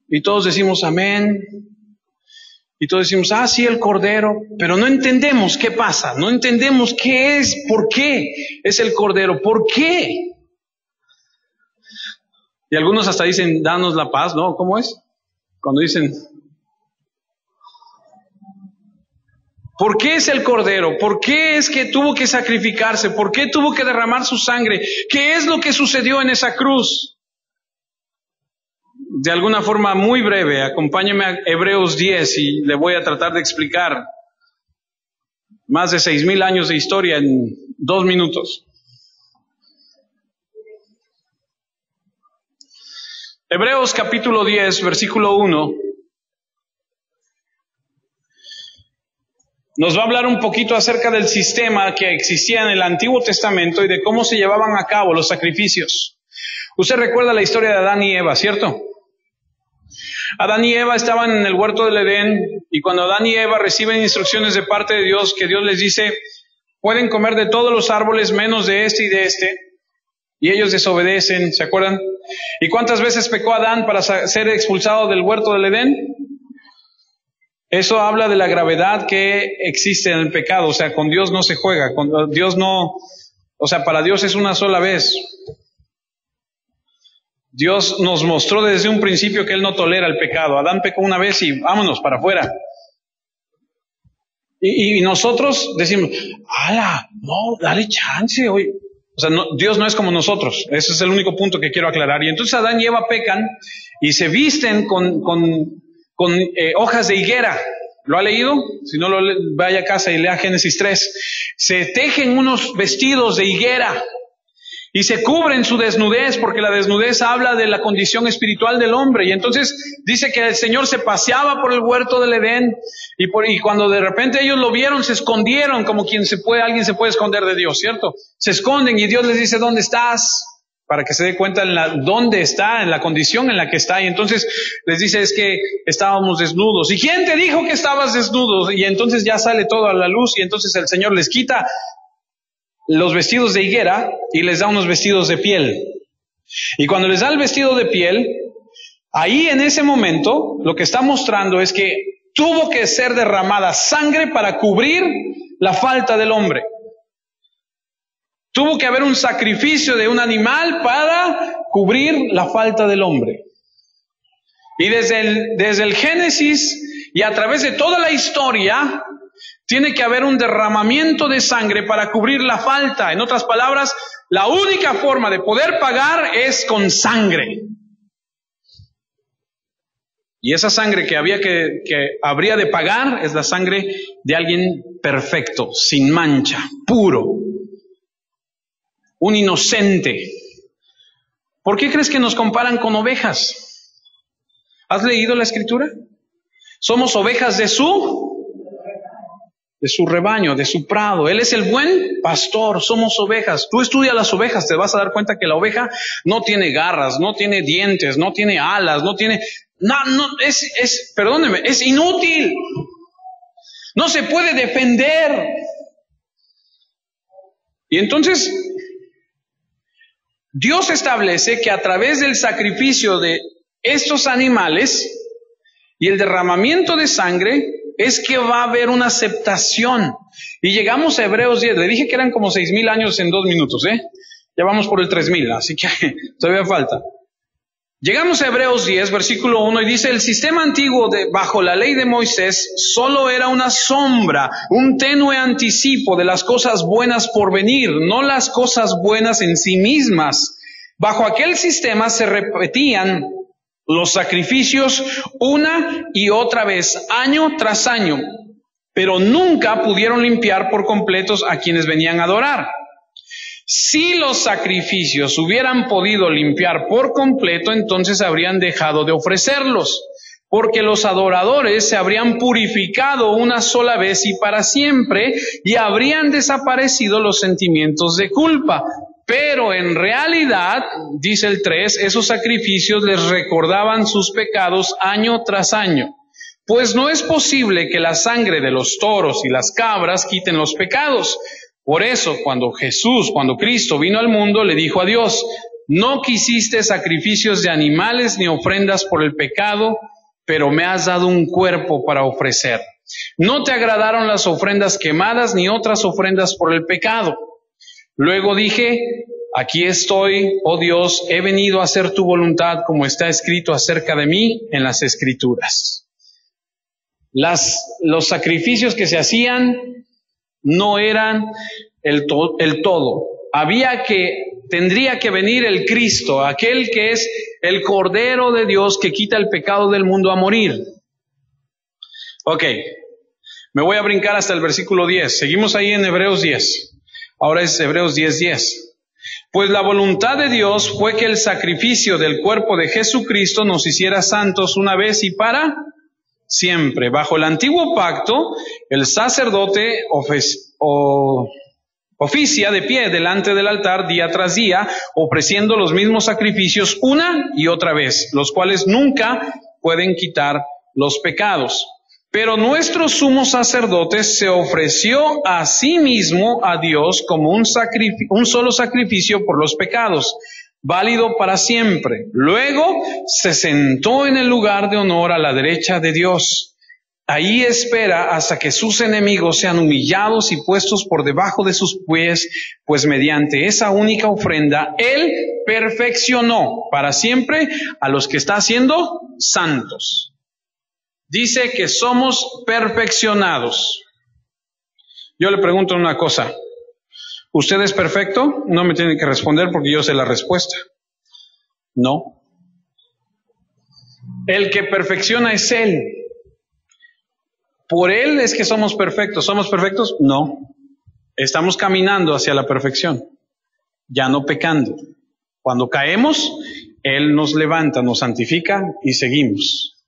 Y todos decimos amén. Y todos decimos, sí, el Cordero. Pero no entendemos qué pasa. No entendemos qué es, por qué es el Cordero. ¿Por qué? Y algunos hasta dicen, danos la paz, ¿no? ¿Cómo es? Cuando dicen, ¿por qué es el Cordero? ¿Por qué es que tuvo que sacrificarse? ¿Por qué tuvo que derramar su sangre? ¿Qué es lo que sucedió en esa cruz? De alguna forma muy breve, acompáñeme a Hebreos 10 y le voy a tratar de explicar más de 6,000 años de historia en 2 minutos. Hebreos capítulo 10, versículo 1. Nos va a hablar un poquito acerca del sistema que existía en el Antiguo Testamento y de cómo se llevaban a cabo los sacrificios. Usted recuerda la historia de Adán y Eva, ¿cierto? Adán y Eva estaban en el huerto del Edén, y cuando Adán y Eva reciben instrucciones de parte de Dios, que Dios les dice, pueden comer de todos los árboles menos de este y de este, y ellos desobedecen, ¿se acuerdan? ¿Y cuántas veces pecó Adán para ser expulsado del huerto del Edén? Eso habla de la gravedad que existe en el pecado. O sea, con Dios no se juega, con Dios no, o sea, para Dios es una sola vez. Dios nos mostró desde un principio que Él no tolera el pecado. Adán pecó una vez y vámonos para afuera. Y nosotros decimos, no, dale chance hoy. O sea, Dios no es como nosotros. Ese es el único punto que quiero aclarar. Y entonces Adán y Eva pecan y se visten con hojas de higuera. ¿Lo ha leído? Si no, vaya a casa y lea Génesis 3. Se tejen unos vestidos de higuera y se cubren su desnudez, porque la desnudez habla de la condición espiritual del hombre. Y entonces dice que el Señor se paseaba por el huerto del Edén y cuando de repente ellos lo vieron, se escondieron como alguien se puede esconder de Dios, ¿cierto? Se esconden y Dios les dice, ¿dónde estás? Para que se dé cuenta dónde está, en la condición en la que está. Y entonces les dice, es que estábamos desnudos. ¿Y quién te dijo que estabas desnudo? Y entonces ya sale todo a la luz y entonces el Señor les quita los vestidos de higuera y les da unos vestidos de piel. Y cuando les da el vestido de piel, ahí en ese momento lo que está mostrando es que tuvo que ser derramada sangre para cubrir la falta del hombre. Tuvo que haber un sacrificio de un animal para cubrir la falta del hombre. Y desde el Génesis y a través de toda la historia, tiene que haber un derramamiento de sangre para cubrir la falta. En otras palabras, la única forma de poder pagar es con sangre. Y esa sangre que habría de pagar es la sangre de alguien perfecto, sin mancha, puro, un inocente. ¿Por qué crees que nos comparan con ovejas? ¿Has leído la Escritura? Somos ovejas de su rebaño, de su prado. Él es el buen pastor, somos ovejas. Tú estudia las ovejas, te vas a dar cuenta que la oveja no tiene garras, no tiene dientes, no tiene alas, es inútil. No se puede defender. Y entonces, Dios establece que a través del sacrificio de estos animales y el derramamiento de sangre, es que va a haber una aceptación. Y llegamos a Hebreos 10. Le dije que eran como 6,000 años en 2 minutos, Ya vamos por el 3,000, así que todavía falta. Llegamos a Hebreos 10, versículo 1, y dice, el sistema antiguo bajo la ley de Moisés solo era una sombra, un tenue anticipo de las cosas buenas por venir, no las cosas buenas en sí mismas. Bajo aquel sistema se repetían los sacrificios una y otra vez, año tras año, pero nunca pudieron limpiar por completos a quienes venían a adorar. Si los sacrificios hubieran podido limpiar por completo, entonces habrían dejado de ofrecerlos, porque los adoradores se habrían purificado una sola vez y para siempre, y habrían desaparecido los sentimientos de culpa. Pero en realidad, dice el 3, esos sacrificios les recordaban sus pecados año tras año. Pues no es posible que la sangre de los toros y las cabras quiten los pecados. Por eso, cuando Cristo vino al mundo, le dijo a Dios, no quisiste sacrificios de animales ni ofrendas por el pecado, pero me has dado un cuerpo para ofrecer. No te agradaron las ofrendas quemadas ni otras ofrendas por el pecado. Luego dije, aquí estoy, oh Dios, he venido a hacer tu voluntad como está escrito acerca de mí en las Escrituras. Los sacrificios que se hacían no eran el todo. Tendría que venir el Cristo, aquel que es el Cordero de Dios que quita el pecado del mundo a morir. Ok, me voy a brincar hasta el versículo 10. Seguimos ahí en Hebreos 10. Ahora es Hebreos 10:10. Pues la voluntad de Dios fue que el sacrificio del cuerpo de Jesucristo nos hiciera santos una vez y para siempre. Bajo el antiguo pacto, el sacerdote oficia de pie delante del altar día tras día, ofreciendo los mismos sacrificios una y otra vez, los cuales nunca pueden quitar los pecados. Pero nuestro sumo sacerdote se ofreció a sí mismo a Dios como un solo sacrificio por los pecados, válido para siempre. Luego se sentó en el lugar de honor a la derecha de Dios. Ahí espera hasta que sus enemigos sean humillados y puestos por debajo de sus pies, pues mediante esa única ofrenda, Él perfeccionó para siempre a los que está haciendo santos. Dice que somos perfeccionados. Yo le pregunto una cosa. ¿Usted es perfecto? No me tiene que responder porque yo sé la respuesta. No. El que perfecciona es Él. por Él es que somos perfectos. ¿Somos perfectos? No. Estamos caminando hacia la perfección, ya no pecando. Cuando caemos, Él nos levanta, nos santifica y seguimos.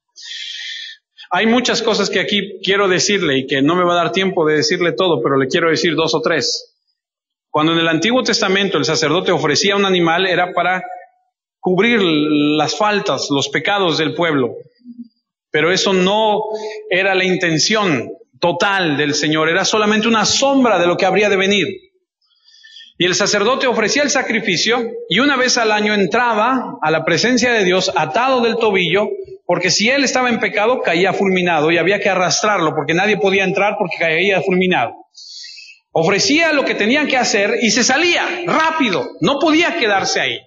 Hay muchas cosas que aquí quiero decirle y que no me va a dar tiempo de decirle todo, pero le quiero decir 2 o 3. Cuando en el Antiguo Testamento el sacerdote ofrecía un animal, era para cubrir las faltas, los pecados del pueblo. Pero eso no era la intención total del Señor, era solamente una sombra de lo que habría de venir. Y el sacerdote ofrecía el sacrificio y una vez al año entraba a la presencia de Dios atado del tobillo, porque si él estaba en pecado caía fulminado y había que arrastrarlo porque nadie podía entrar porque caía fulminado. Ofrecía lo que tenían que hacer y se salía rápido, no podía quedarse ahí.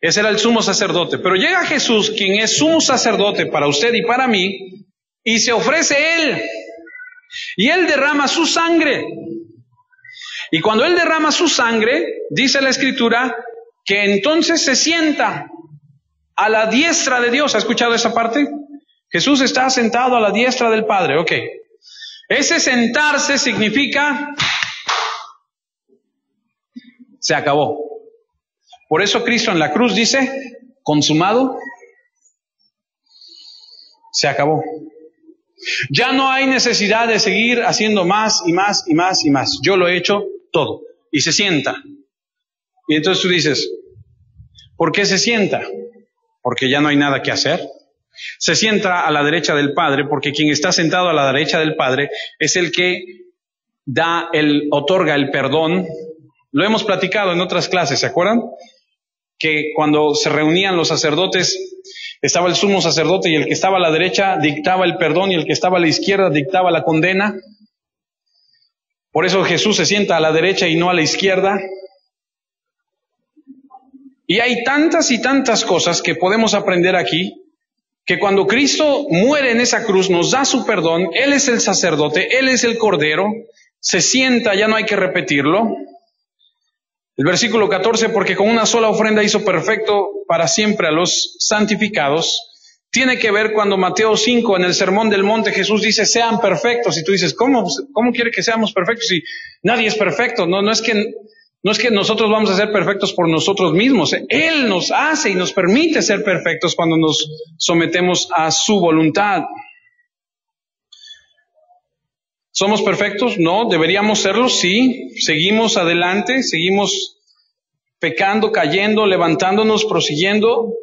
Ese era el sumo sacerdote. Pero llega Jesús, quien es sumo sacerdote para usted y para mí, y se ofrece Él. Y Él derrama su sangre. Y cuando Él derrama su sangre, dice la Escritura, que entonces se sienta a la diestra de Dios. ¿Ha escuchado esa parte? Jesús está sentado a la diestra del Padre. Ok. Ese sentarse significa se acabó. Por eso Cristo en la cruz dice, consumado, se acabó. Ya no hay necesidad de seguir haciendo más y más y más y más. Yo lo he hecho todo. Y se sienta. Y entonces tú dices, ¿por qué se sienta? Porque ya no hay nada que hacer. Se sienta a la derecha del Padre, porque quien está sentado a la derecha del Padre es el que otorga el perdón. Lo hemos platicado en otras clases, ¿se acuerdan? Que cuando se reunían los sacerdotes, estaba el sumo sacerdote y el que estaba a la derecha dictaba el perdón y el que estaba a la izquierda dictaba la condena. Por eso Jesús se sienta a la derecha y no a la izquierda. Y hay tantas y tantas cosas que podemos aprender aquí, que cuando Cristo muere en esa cruz nos da su perdón, Él es el sacerdote, Él es el cordero, se sienta, ya no hay que repetirlo. El versículo 14, porque con una sola ofrenda hizo perfecto para siempre a los santificados, tiene que ver cuando Mateo 5, en el Sermón del Monte, Jesús dice, sean perfectos. Y tú dices, ¿cómo quiere que seamos perfectos si nadie es perfecto? No es que nosotros vamos a ser perfectos por nosotros mismos. Él nos hace y nos permite ser perfectos cuando nos sometemos a su voluntad. ¿Somos perfectos? No. ¿Deberíamos serlo? Sí. Seguimos adelante, seguimos pecando, cayendo, levantándonos, prosiguiendo.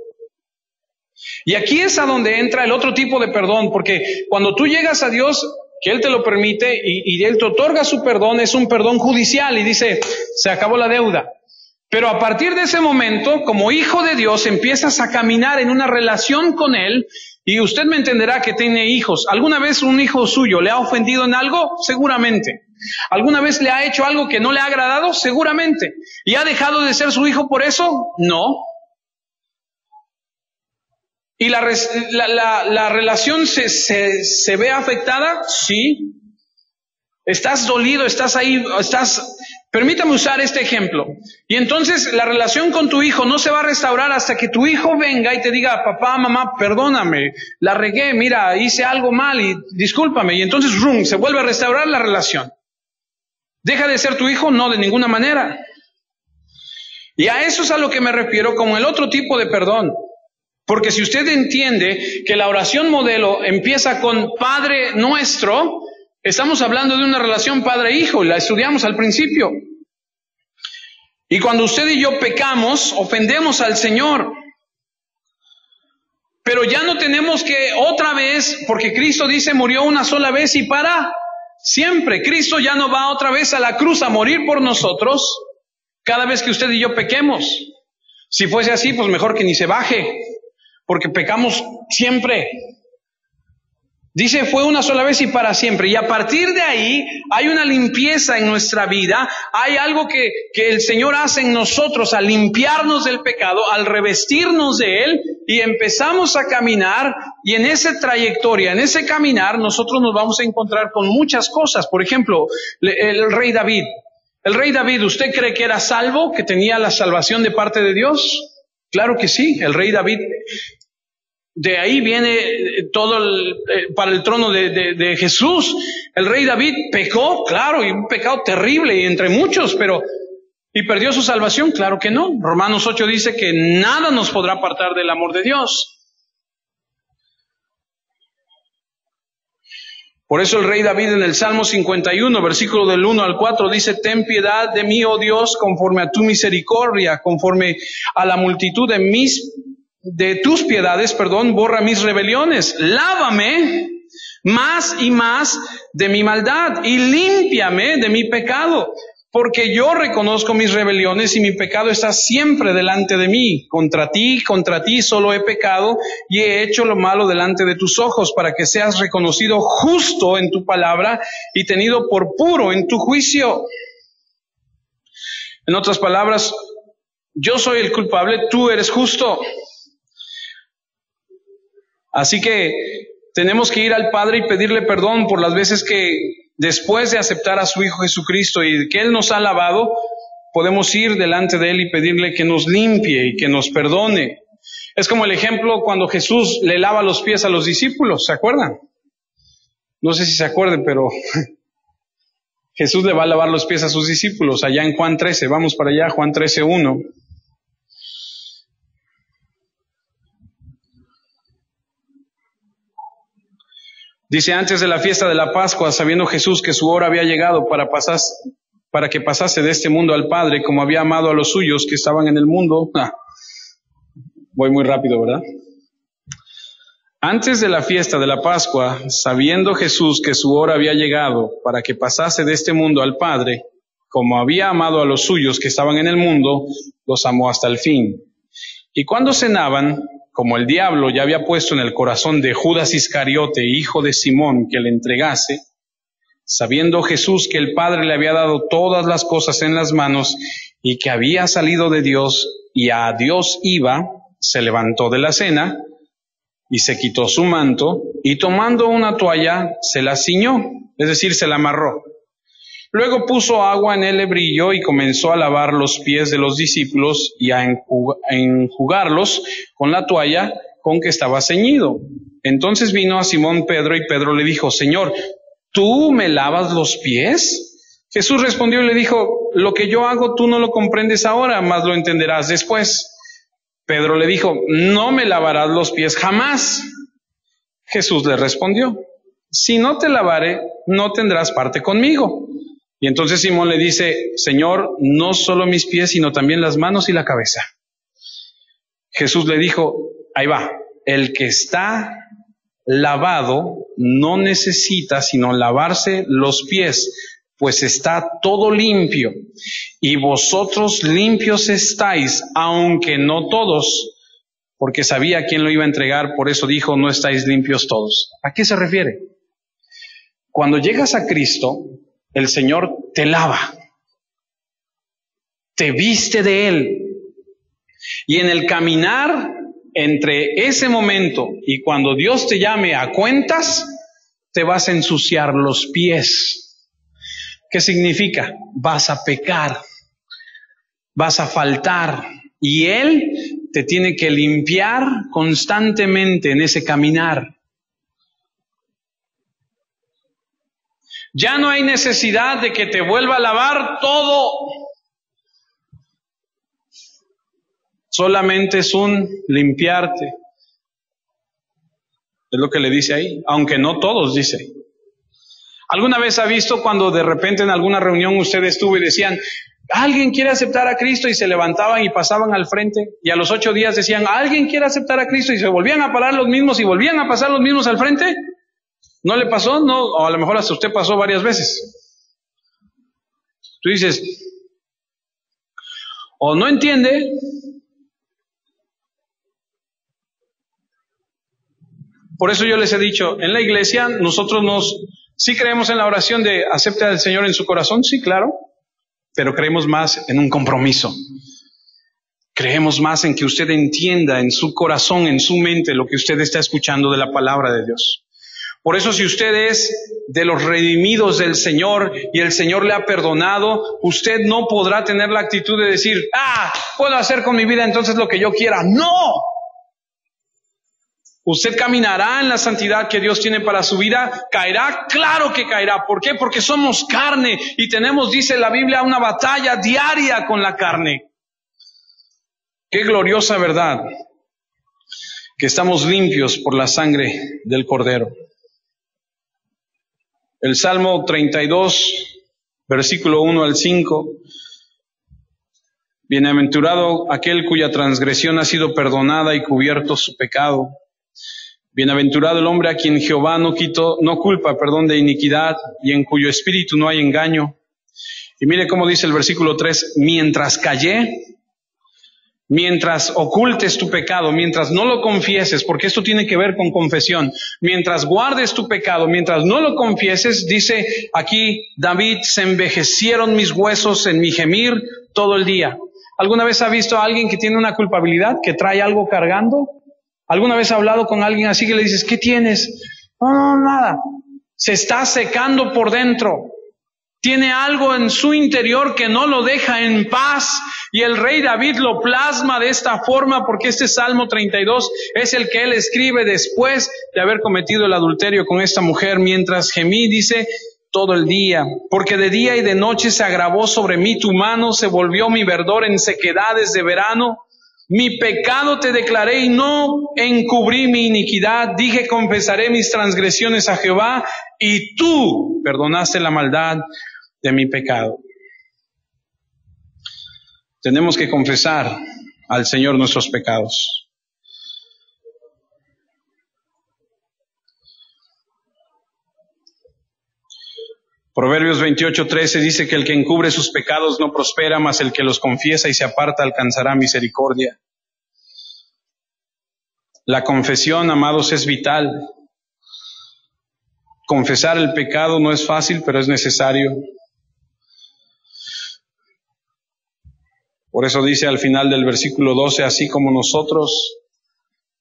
Y aquí es a donde entra el otro tipo de perdón, porque cuando tú llegas a Dios, que Él te lo permite y Él te otorga su perdón, es un perdón judicial y dice, se acabó la deuda. Pero a partir de ese momento, como hijo de Dios, empiezas a caminar en una relación con Él. Y usted me entenderá que tiene hijos. ¿Alguna vez un hijo suyo le ha ofendido en algo? Seguramente. ¿Alguna vez le ha hecho algo que no le ha agradado? Seguramente. ¿Y ha dejado de ser su hijo por eso? No. ¿Y la relación se ve afectada? Sí. ¿Estás dolido? ¿Estás ahí? Permítame usar este ejemplo. Y entonces la relación con tu hijo no se va a restaurar hasta que tu hijo venga y te diga, papá, mamá, perdóname, la regué, mira, hice algo mal y discúlpame. Y entonces, se vuelve a restaurar la relación. ¿Deja de ser tu hijo? No, de ninguna manera. Y a eso es a lo que me refiero con el otro tipo de perdón. Porque si usted entiende que la oración modelo empieza con Padre Nuestro, estamos hablando de una relación padre-hijo, y la estudiamos al principio. Y cuando usted y yo pecamos, ofendemos al Señor. Pero ya no tenemos que otra vez, porque Cristo dice murió una sola vez y para siempre. Cristo ya no va otra vez a la cruz a morir por nosotros cada vez que usted y yo pequemos. Si fuese así, pues mejor que ni se baje, porque pecamos siempre. Dice, fue una sola vez y para siempre. Y a partir de ahí hay una limpieza en nuestra vida. Hay algo que el Señor hace en nosotros al limpiarnos del pecado, al revestirnos de Él, y empezamos a caminar. Y en esa trayectoria, en ese caminar, nosotros nos vamos a encontrar con muchas cosas. Por ejemplo, el rey David. El rey David, ¿usted cree que era salvo, que tenía la salvación de parte de Dios? Claro que sí. El rey David De ahí viene todo para el trono de Jesús. El rey David pecó, claro, y un pecado terrible, y entre muchos, ¿y perdió su salvación? Claro que no. Romanos 8 dice que nada nos podrá apartar del amor de Dios. Por eso el rey David en el Salmo 51, versículo del 1 al 4, dice: ten piedad de mí, oh Dios, conforme a tu misericordia, conforme a la multitud de tus piedades, borra mis rebeliones. Lávame más y más de mi maldad y límpiame de mi pecado, porque yo reconozco mis rebeliones y mi pecado está siempre delante de mí. Contra ti solo he pecado y he hecho lo malo delante de tus ojos, para que seas reconocido justo en tu palabra y tenido por puro en tu juicio. En otras palabras, yo soy el culpable, tú eres justo. Así que tenemos que ir al Padre y pedirle perdón por las veces que, después de aceptar a su Hijo Jesucristo y que Él nos ha lavado, podemos ir delante de Él y pedirle que nos limpie y que nos perdone. Es como el ejemplo cuando Jesús le lava los pies a los discípulos, ¿se acuerdan? No sé si se acuerdan, pero Jesús le va a lavar los pies a sus discípulos allá en Juan 13. Vamos para allá, Juan 13:1. Dice: antes de la fiesta de la Pascua, sabiendo Jesús que su hora había llegado para que pasase de este mundo al Padre, como había amado a los suyos que estaban en el mundo. Voy muy rápido, ¿verdad? Antes de la fiesta de la Pascua, sabiendo Jesús que su hora había llegado para que pasase de este mundo al Padre, como había amado a los suyos que estaban en el mundo, los amó hasta el fin. Y cuando cenaban, como el diablo ya había puesto en el corazón de Judas Iscariote, hijo de Simón, que le entregase, sabiendo Jesús que el Padre le había dado todas las cosas en las manos y que había salido de Dios y a Dios iba, se levantó de la cena y se quitó su manto y tomando una toalla se la ciñó, es decir, se la amarró. Luego puso agua en el hebrillo y comenzó a lavar los pies de los discípulos y a enjugarlos con la toalla con que estaba ceñido. Entonces vino a Simón Pedro y Pedro le dijo: Señor, ¿tú me lavas los pies? Jesús respondió y le dijo: lo que yo hago tú no lo comprendes ahora, mas lo entenderás después. Pedro le dijo: no me lavarás los pies jamás. Jesús le respondió: si no te lavare, no tendrás parte conmigo. Y entonces Simón le dice: Señor, no solo mis pies, sino también las manos y la cabeza. Jesús le dijo: ahí va, el que está lavado no necesita sino lavarse los pies, pues está todo limpio. Y vosotros limpios estáis, aunque no todos, porque sabía quién lo iba a entregar, por eso dijo: no estáis limpios todos. ¿A qué se refiere? Cuando llegas a Cristo, el Señor te lava, te viste de Él, y en el caminar entre ese momento y cuando Dios te llame a cuentas, te vas a ensuciar los pies. ¿Qué significa? Vas a pecar, vas a faltar, y Él te tiene que limpiar constantemente en ese caminar. Ya no hay necesidad de que te vuelva a lavar todo. Solamente es un limpiarte. Es lo que le dice ahí, aunque no todos, dice. ¿Alguna vez ha visto cuando de repente en alguna reunión usted estuvo y decían: ¿alguien quiere aceptar a Cristo? Y se levantaban y pasaban al frente, y a los 8 días decían: ¿alguien quiere aceptar a Cristo? Y se volvían a parar los mismos y volvían a pasar los mismos al frente. ¿No le pasó? No, o a lo mejor hasta usted pasó varias veces. Tú dices, o no entiende, por eso yo les he dicho, en la iglesia nosotros sí creemos en la oración de acepte al Señor en su corazón, sí, claro, pero creemos más en un compromiso. Creemos más en que usted entienda en su corazón, en su mente, lo que usted está escuchando de la palabra de Dios. Por eso, si usted es de los redimidos del Señor y el Señor le ha perdonado, usted no podrá tener la actitud de decir: puedo hacer con mi vida entonces lo que yo quiera. ¡No! ¿Usted caminará en la santidad que Dios tiene para su vida? ¿Caerá? Claro que caerá. ¿Por qué? Porque somos carne y tenemos, dice la Biblia, una batalla diaria con la carne. Qué gloriosa verdad, que estamos limpios por la sangre del Cordero. El Salmo 32, versículo 1 al 5. Bienaventurado aquel cuya transgresión ha sido perdonada y cubierto su pecado. Bienaventurado el hombre a quien Jehová no culpa de iniquidad y en cuyo espíritu no hay engaño. Y mire cómo dice el versículo 3, mientras callé, mientras ocultes tu pecado, mientras no lo confieses, porque esto tiene que ver con confesión, mientras guardes tu pecado, mientras no lo confieses, dice aquí David, se envejecieron mis huesos en mi gemir todo el día. ¿Alguna vez ha visto a alguien que tiene una culpabilidad, que trae algo cargando? ¿Alguna vez ha hablado con alguien así que le dices, ¿qué tienes? No, nada. Se está secando por dentro. Tiene algo en su interior que no lo deja en paz. Y el rey David lo plasma de esta forma porque este Salmo 32 es el que él escribe después de haber cometido el adulterio con esta mujer. Mientras gemí, dice, todo el día. Porque de día y de noche se agravó sobre mí tu mano, se volvió mi verdor en sequedades de verano. Mi pecado te declaré y no encubrí mi iniquidad. Dije, confesaré mis transgresiones a Jehová y tú perdonaste la maldad de mi pecado. Tenemos que confesar al Señor nuestros pecados. Proverbios 28:13 dice que el que encubre sus pecados no prospera, mas el que los confiesa y se aparta alcanzará misericordia. La confesión, amados, es vital. Confesar el pecado no es fácil, pero es necesario. Por eso dice al final del versículo 12, así como nosotros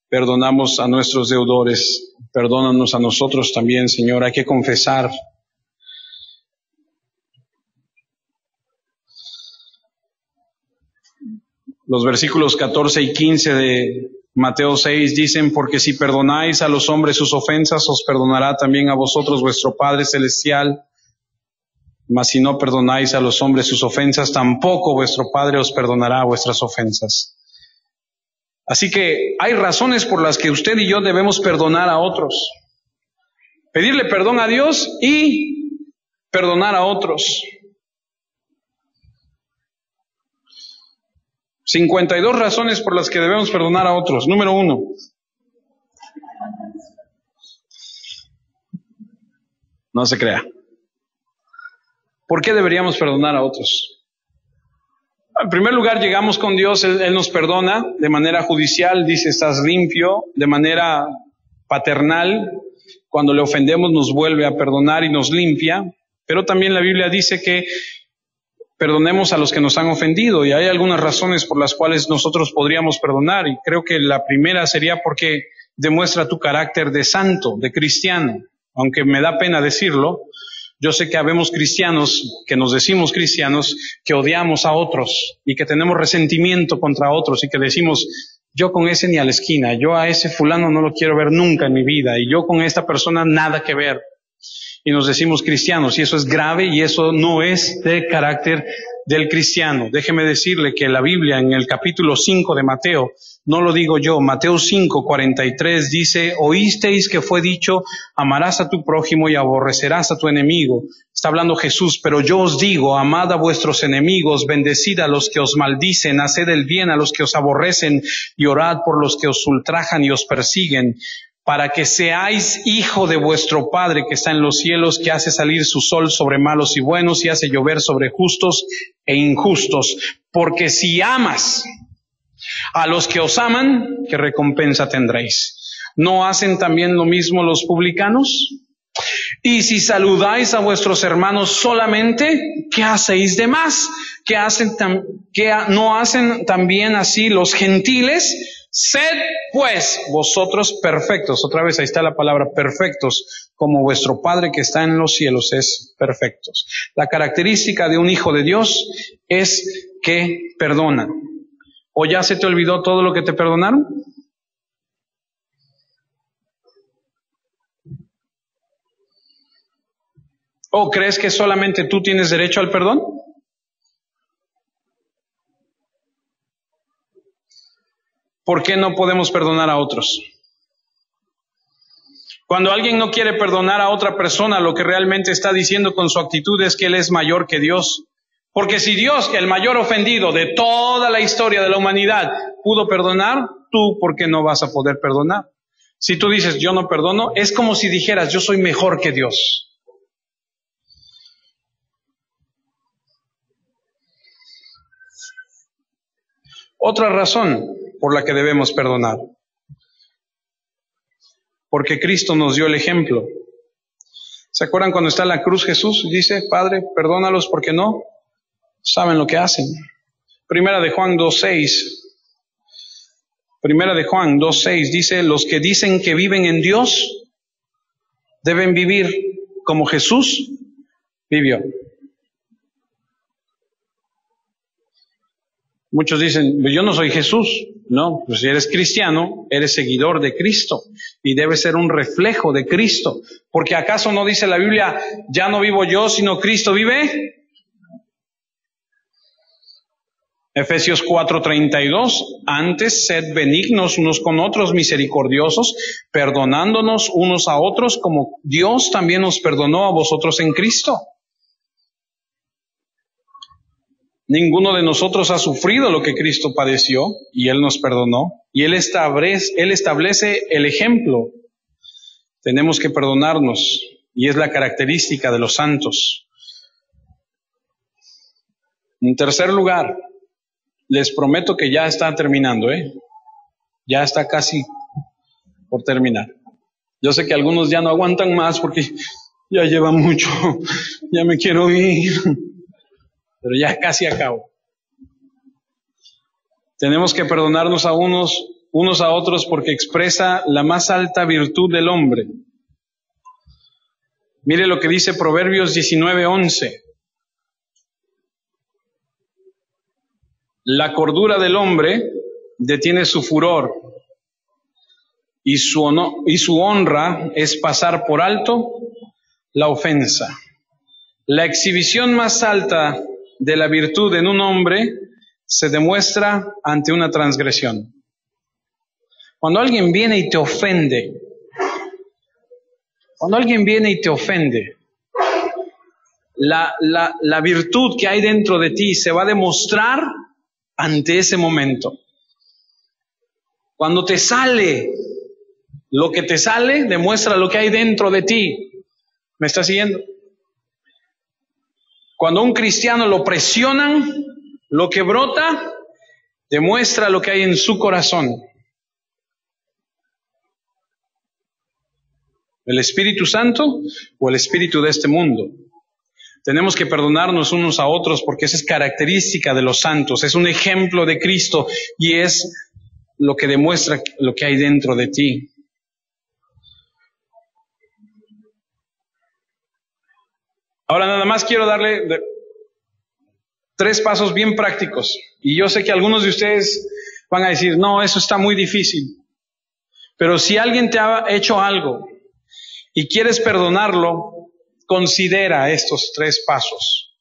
perdonamos a nuestros deudores, perdónanos a nosotros también, Señor. Hay que confesar. Los versículos 14 y 15 de Mateo 6 dicen, porque si perdonáis a los hombres sus ofensas, os perdonará también a vosotros vuestro Padre Celestial. Mas si no perdonáis a los hombres sus ofensas, tampoco vuestro Padre os perdonará vuestras ofensas. Así que hay razones por las que usted y yo debemos perdonar a otros. Pedirle perdón a Dios y perdonar a otros. 52 razones por las que debemos perdonar a otros. Número 1. No se crea. ¿Por qué deberíamos perdonar a otros? En primer lugar, llegamos con Dios, Él nos perdona de manera judicial, dice, estás limpio, de manera paternal, cuando le ofendemos nos vuelve a perdonar y nos limpia, pero también la Biblia dice que perdonemos a los que nos han ofendido, y hay algunas razones por las cuales nosotros podríamos perdonar, y creo que la primera sería porque demuestra tu carácter de santo, de cristiano, aunque me da pena decirlo. Yo sé que habemos cristianos, que nos decimos cristianos, que odiamos a otros y que tenemos resentimiento contra otros y que decimos, yo con ese ni a la esquina, yo a ese fulano no lo quiero ver nunca en mi vida y yo con esta persona nada que ver. Y nos decimos cristianos y eso es grave y eso no es de carácter del cristiano. Déjeme decirle que la Biblia en el capítulo 5 de Mateo, no lo digo yo, Mateo 5:43 dice, oísteis que fue dicho, amarás a tu prójimo y aborrecerás a tu enemigo. Está hablando Jesús, pero yo os digo, amad a vuestros enemigos, bendecid a los que os maldicen, haced el bien a los que os aborrecen y orad por los que os ultrajan y os persiguen, para que seáis hijo de vuestro Padre que está en los cielos, que hace salir su sol sobre malos y buenos y hace llover sobre justos e injustos. Porque si amas a los que os aman, ¿qué recompensa tendréis? ¿No hacen también lo mismo los publicanos? Y si saludáis a vuestros hermanos solamente, ¿qué hacéis de más? ¿Qué no hacen también así los gentiles? Sed pues vosotros perfectos. Otra vez ahí está la palabra perfectos, como vuestro Padre que está en los cielos es perfectos. La característica de un hijo de Dios es que perdona. ¿O ya se te olvidó todo lo que te perdonaron? ¿O crees que solamente tú tienes derecho al perdón? ¿Por qué no podemos perdonar a otros? Cuando alguien no quiere perdonar a otra persona, lo que realmente está diciendo con su actitud es que él es mayor que Dios. Porque si Dios, el mayor ofendido de toda la historia de la humanidad, pudo perdonar, tú, ¿por qué no vas a poder perdonar? Si tú dices, yo no perdono, es como si dijeras, yo soy mejor que Dios. Otra razón por la que debemos perdonar. Porque Cristo nos dio el ejemplo. ¿Se acuerdan cuando está en la cruz Jesús? Dice, Padre, perdónalos porque no saben lo que hacen. Primera de Juan 2:6. Primera de Juan 2:6 dice, los que dicen que viven en Dios deben vivir como Jesús vivió. Muchos dicen, yo no soy Jesús. No, pues si eres cristiano, eres seguidor de Cristo y debes ser un reflejo de Cristo. Porque ¿acaso no dice la Biblia, ya no vivo yo, sino Cristo vive? Efesios 4:32, antes sed benignos unos con otros, misericordiosos, perdonándonos unos a otros como Dios también nos perdonó a vosotros en Cristo. Ninguno de nosotros ha sufrido lo que Cristo padeció y Él nos perdonó. Y Él establece el ejemplo. Tenemos que perdonarnos y es la característica de los santos. En tercer lugar, les prometo que ya está terminando, ya está casi por terminar. Yo sé que algunos ya no aguantan más porque ya lleva mucho, ya me quiero ir. Pero ya casi acabo. Tenemos que perdonarnos a unos a otros porque expresa la más alta virtud del hombre. Mire lo que dice Proverbios 19:11. La cordura del hombre detiene su furor y su honra es pasar por alto la ofensa. La exhibición más alta de la virtud en un hombre se demuestra ante una transgresión. Cuando alguien viene y te ofende, la virtud que hay dentro de ti se va a demostrar ante ese momento. Cuando te sale lo que te sale, demuestra lo que hay dentro de ti. ¿Me estás siguiendo? Cuando a un cristiano lo presionan, lo que brota demuestra lo que hay en su corazón. ¿El Espíritu Santo o el espíritu de este mundo? Tenemos que perdonarnos unos a otros porque esa es característica de los santos. Es un ejemplo de Cristo y es lo que demuestra lo que hay dentro de ti. Ahora nada más quiero darle 3 pasos bien prácticos. Y yo sé que algunos de ustedes van a decir, no, eso está muy difícil. Pero si alguien te ha hecho algo y quieres perdonarlo, considera estos 3 pasos.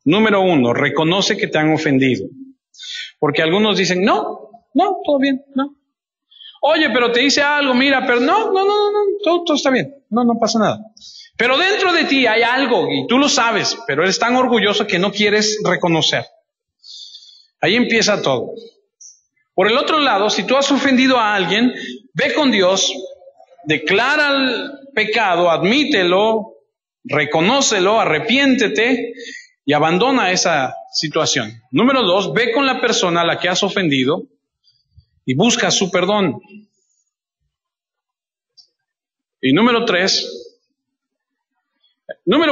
Número 1, reconoce que te han ofendido. Porque algunos dicen, no, todo bien, no. Oye, pero te hice algo, mira, pero no, todo está bien, no pasa nada. Pero dentro de ti hay algo y tú lo sabes, pero eres tan orgulloso que no quieres reconocer. Ahí empieza todo. Por el otro lado, si tú has ofendido a alguien, ve con Dios, declara el pecado, admítelo, reconócelo, arrepiéntete y abandona esa situación. Número 2, ve con la persona a la que has ofendido y busca su perdón. Y número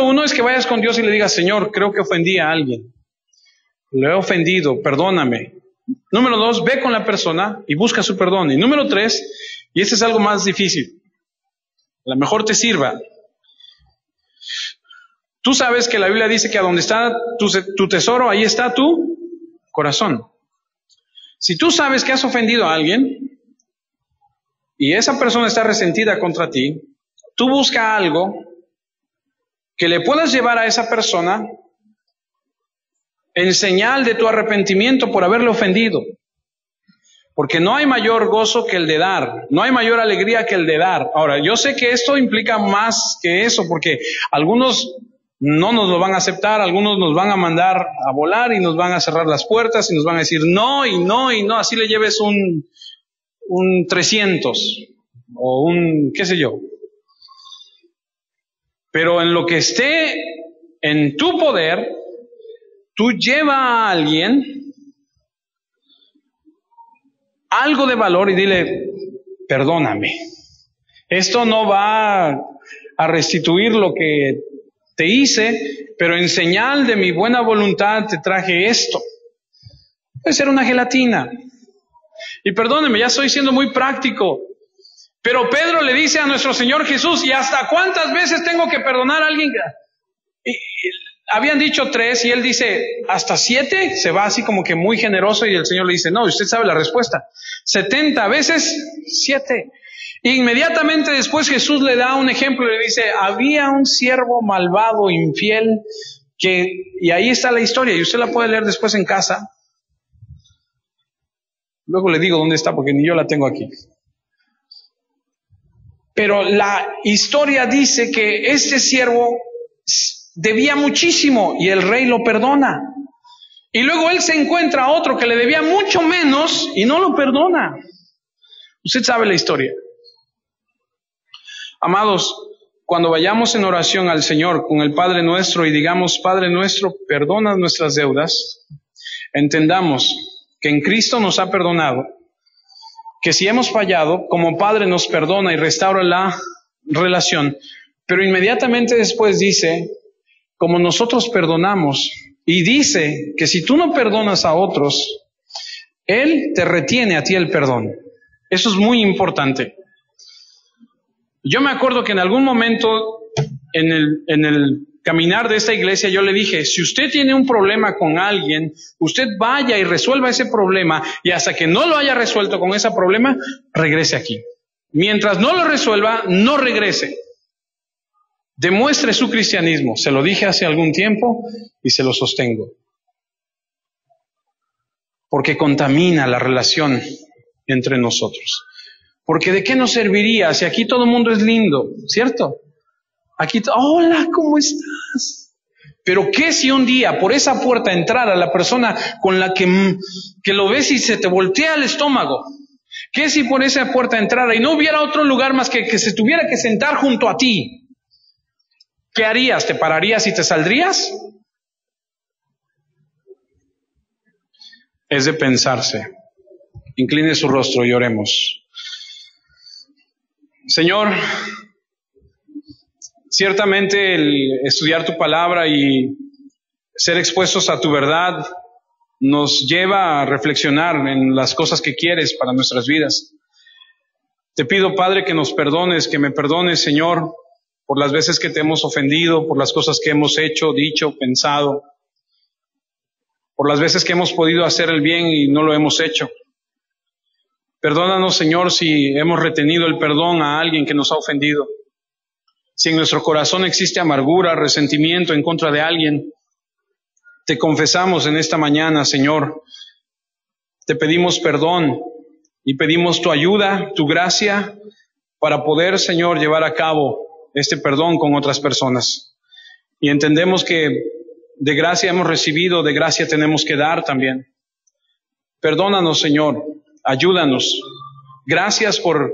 1 es que vayas con Dios y le digas, Señor, creo que ofendí a alguien. Lo he ofendido, perdóname. Número 2, ve con la persona y busca su perdón. Y número 3, y este es algo más difícil, a lo mejor te sirva. Tú sabes que la Biblia dice que a donde está tu tesoro, ahí está tu corazón. Si tú sabes que has ofendido a alguien y esa persona está resentida contra ti, tú busca algo que le puedas llevar a esa persona en señal de tu arrepentimiento por haberle ofendido. Porque no hay mayor gozo que el de dar, no hay mayor alegría que el de dar. Ahora, yo sé que esto implica más que eso, porque algunos no nos lo van a aceptar, algunos nos van a mandar a volar y nos van a cerrar las puertas y nos van a decir no y no y no, así le lleves un 300 o un qué sé yo. Pero en lo que esté en tu poder, tú lleva a alguien algo de valor y dile, perdóname. Esto no va a restituir lo que te hice, pero en señal de mi buena voluntad te traje esto. Puede ser una gelatina. Y perdóneme, ya estoy siendo muy práctico. Pero Pedro le dice a nuestro Señor Jesús, ¿y hasta cuántas veces tengo que perdonar a alguien? Y habían dicho 3 y él dice, ¿hasta 7? Se va así como que muy generoso y el Señor le dice, no, usted sabe la respuesta. 70 veces 7. Inmediatamente después Jesús le da un ejemplo y le dice, había un siervo malvado, infiel, y ahí está la historia y usted la puede leer después en casa. Luego le digo dónde está porque ni yo la tengo aquí. Pero la historia dice que este siervo debía muchísimo y el rey lo perdona. Y luego él se encuentra a otro que le debía mucho menos y no lo perdona. Usted sabe la historia. Amados, cuando vayamos en oración al Señor con el Padre Nuestro y digamos, Padre Nuestro, perdona nuestras deudas, entendamos que en Cristo nos ha perdonado, que si hemos fallado, como Padre nos perdona y restaura la relación, pero inmediatamente después dice, como nosotros perdonamos, y dice que si tú no perdonas a otros, Él te retiene a ti el perdón. Eso es muy importante. Yo me acuerdo que en algún momento en el caminar de esta iglesia yo le dije, si usted tiene un problema con alguien, usted vaya y resuelva ese problema y hasta que no lo haya resuelto con ese problema, regrese aquí. Mientras no lo resuelva, no regrese. Demuestre su cristianismo. Se lo dije hace algún tiempo y se lo sostengo. Porque contamina la relación entre nosotros. Porque ¿de qué nos serviría si aquí todo el mundo es lindo? ¿Cierto? Aquí, hola, ¿cómo estás? Pero ¿qué si un día por esa puerta entrara la persona con la que lo ves y se te voltea el estómago? ¿Qué si por esa puerta entrara y no hubiera otro lugar más que se tuviera que sentar junto a ti? ¿Qué harías? ¿Te pararías y te saldrías? Es de pensarse. Incline su rostro y oremos. Señor, ciertamente el estudiar tu palabra y ser expuestos a tu verdad nos lleva a reflexionar en las cosas que quieres para nuestras vidas. Te pido, Padre, que nos perdones, que me perdones, Señor, por las veces que te hemos ofendido, por las cosas que hemos hecho, dicho, pensado, por las veces que hemos podido hacer el bien y no lo hemos hecho. Perdónanos, Señor, si hemos retenido el perdón a alguien que nos ha ofendido. Si en nuestro corazón existe amargura, resentimiento en contra de alguien, te confesamos en esta mañana, Señor. Te pedimos perdón y pedimos tu ayuda, tu gracia, para poder, Señor, llevar a cabo este perdón con otras personas. Y entendemos que de gracia hemos recibido, de gracia tenemos que dar también. Perdónanos, Señor, ayúdanos. Gracias por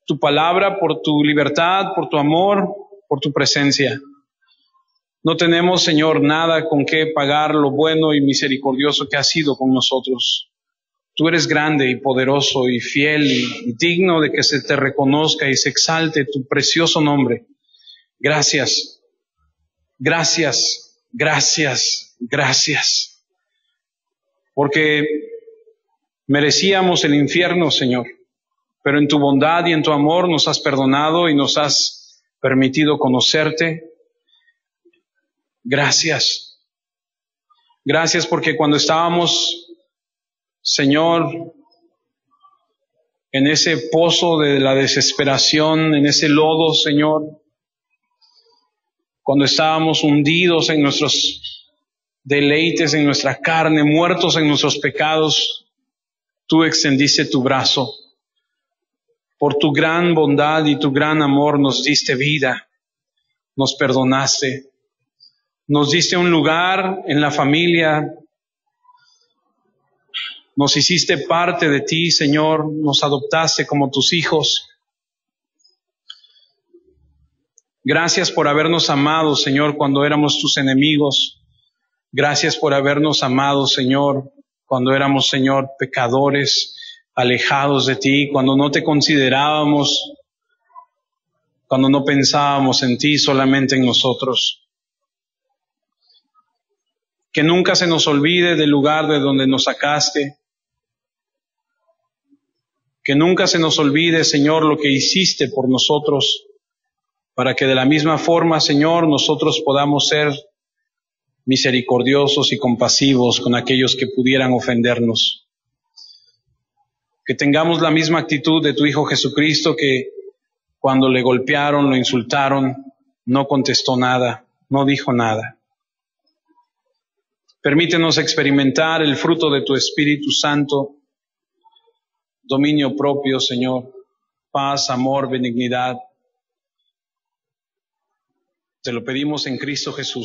tu palabra, por tu libertad, por tu amor, por tu presencia. No tenemos, Señor, nada con qué pagar lo bueno y misericordioso que has sido con nosotros. Tú eres grande y poderoso y fiel y digno de que se te reconozca y se exalte tu precioso nombre. Gracias, gracias, gracias, gracias. Porque merecíamos el infierno, Señor, pero en tu bondad y en tu amor nos has perdonado y nos has permitido conocerte. Gracias. Gracias porque cuando estábamos, Señor, en ese pozo de la desesperación, en ese lodo, Señor, cuando estábamos hundidos en nuestros deleites, en nuestra carne, muertos en nuestros pecados, tú extendiste tu brazo. Por tu gran bondad y tu gran amor nos diste vida, nos perdonaste, nos diste un lugar en la familia, nos hiciste parte de ti, Señor, nos adoptaste como tus hijos. Gracias por habernos amado, Señor, cuando éramos tus enemigos. Gracias por habernos amado, Señor, cuando éramos, Señor, pecadores, alejados de ti, cuando no te considerábamos, cuando no pensábamos en ti, solamente en nosotros. Que nunca se nos olvide del lugar de donde nos sacaste. Que nunca se nos olvide, Señor, lo que hiciste por nosotros, para que de la misma forma, Señor, nosotros podamos ser misericordiosos y compasivos con aquellos que pudieran ofendernos. Que tengamos la misma actitud de tu Hijo Jesucristo, que cuando le golpearon, lo insultaron, no contestó nada, no dijo nada. Permítenos experimentar el fruto de tu Espíritu Santo, dominio propio, Señor, paz, amor, benignidad. Te lo pedimos en Cristo Jesús.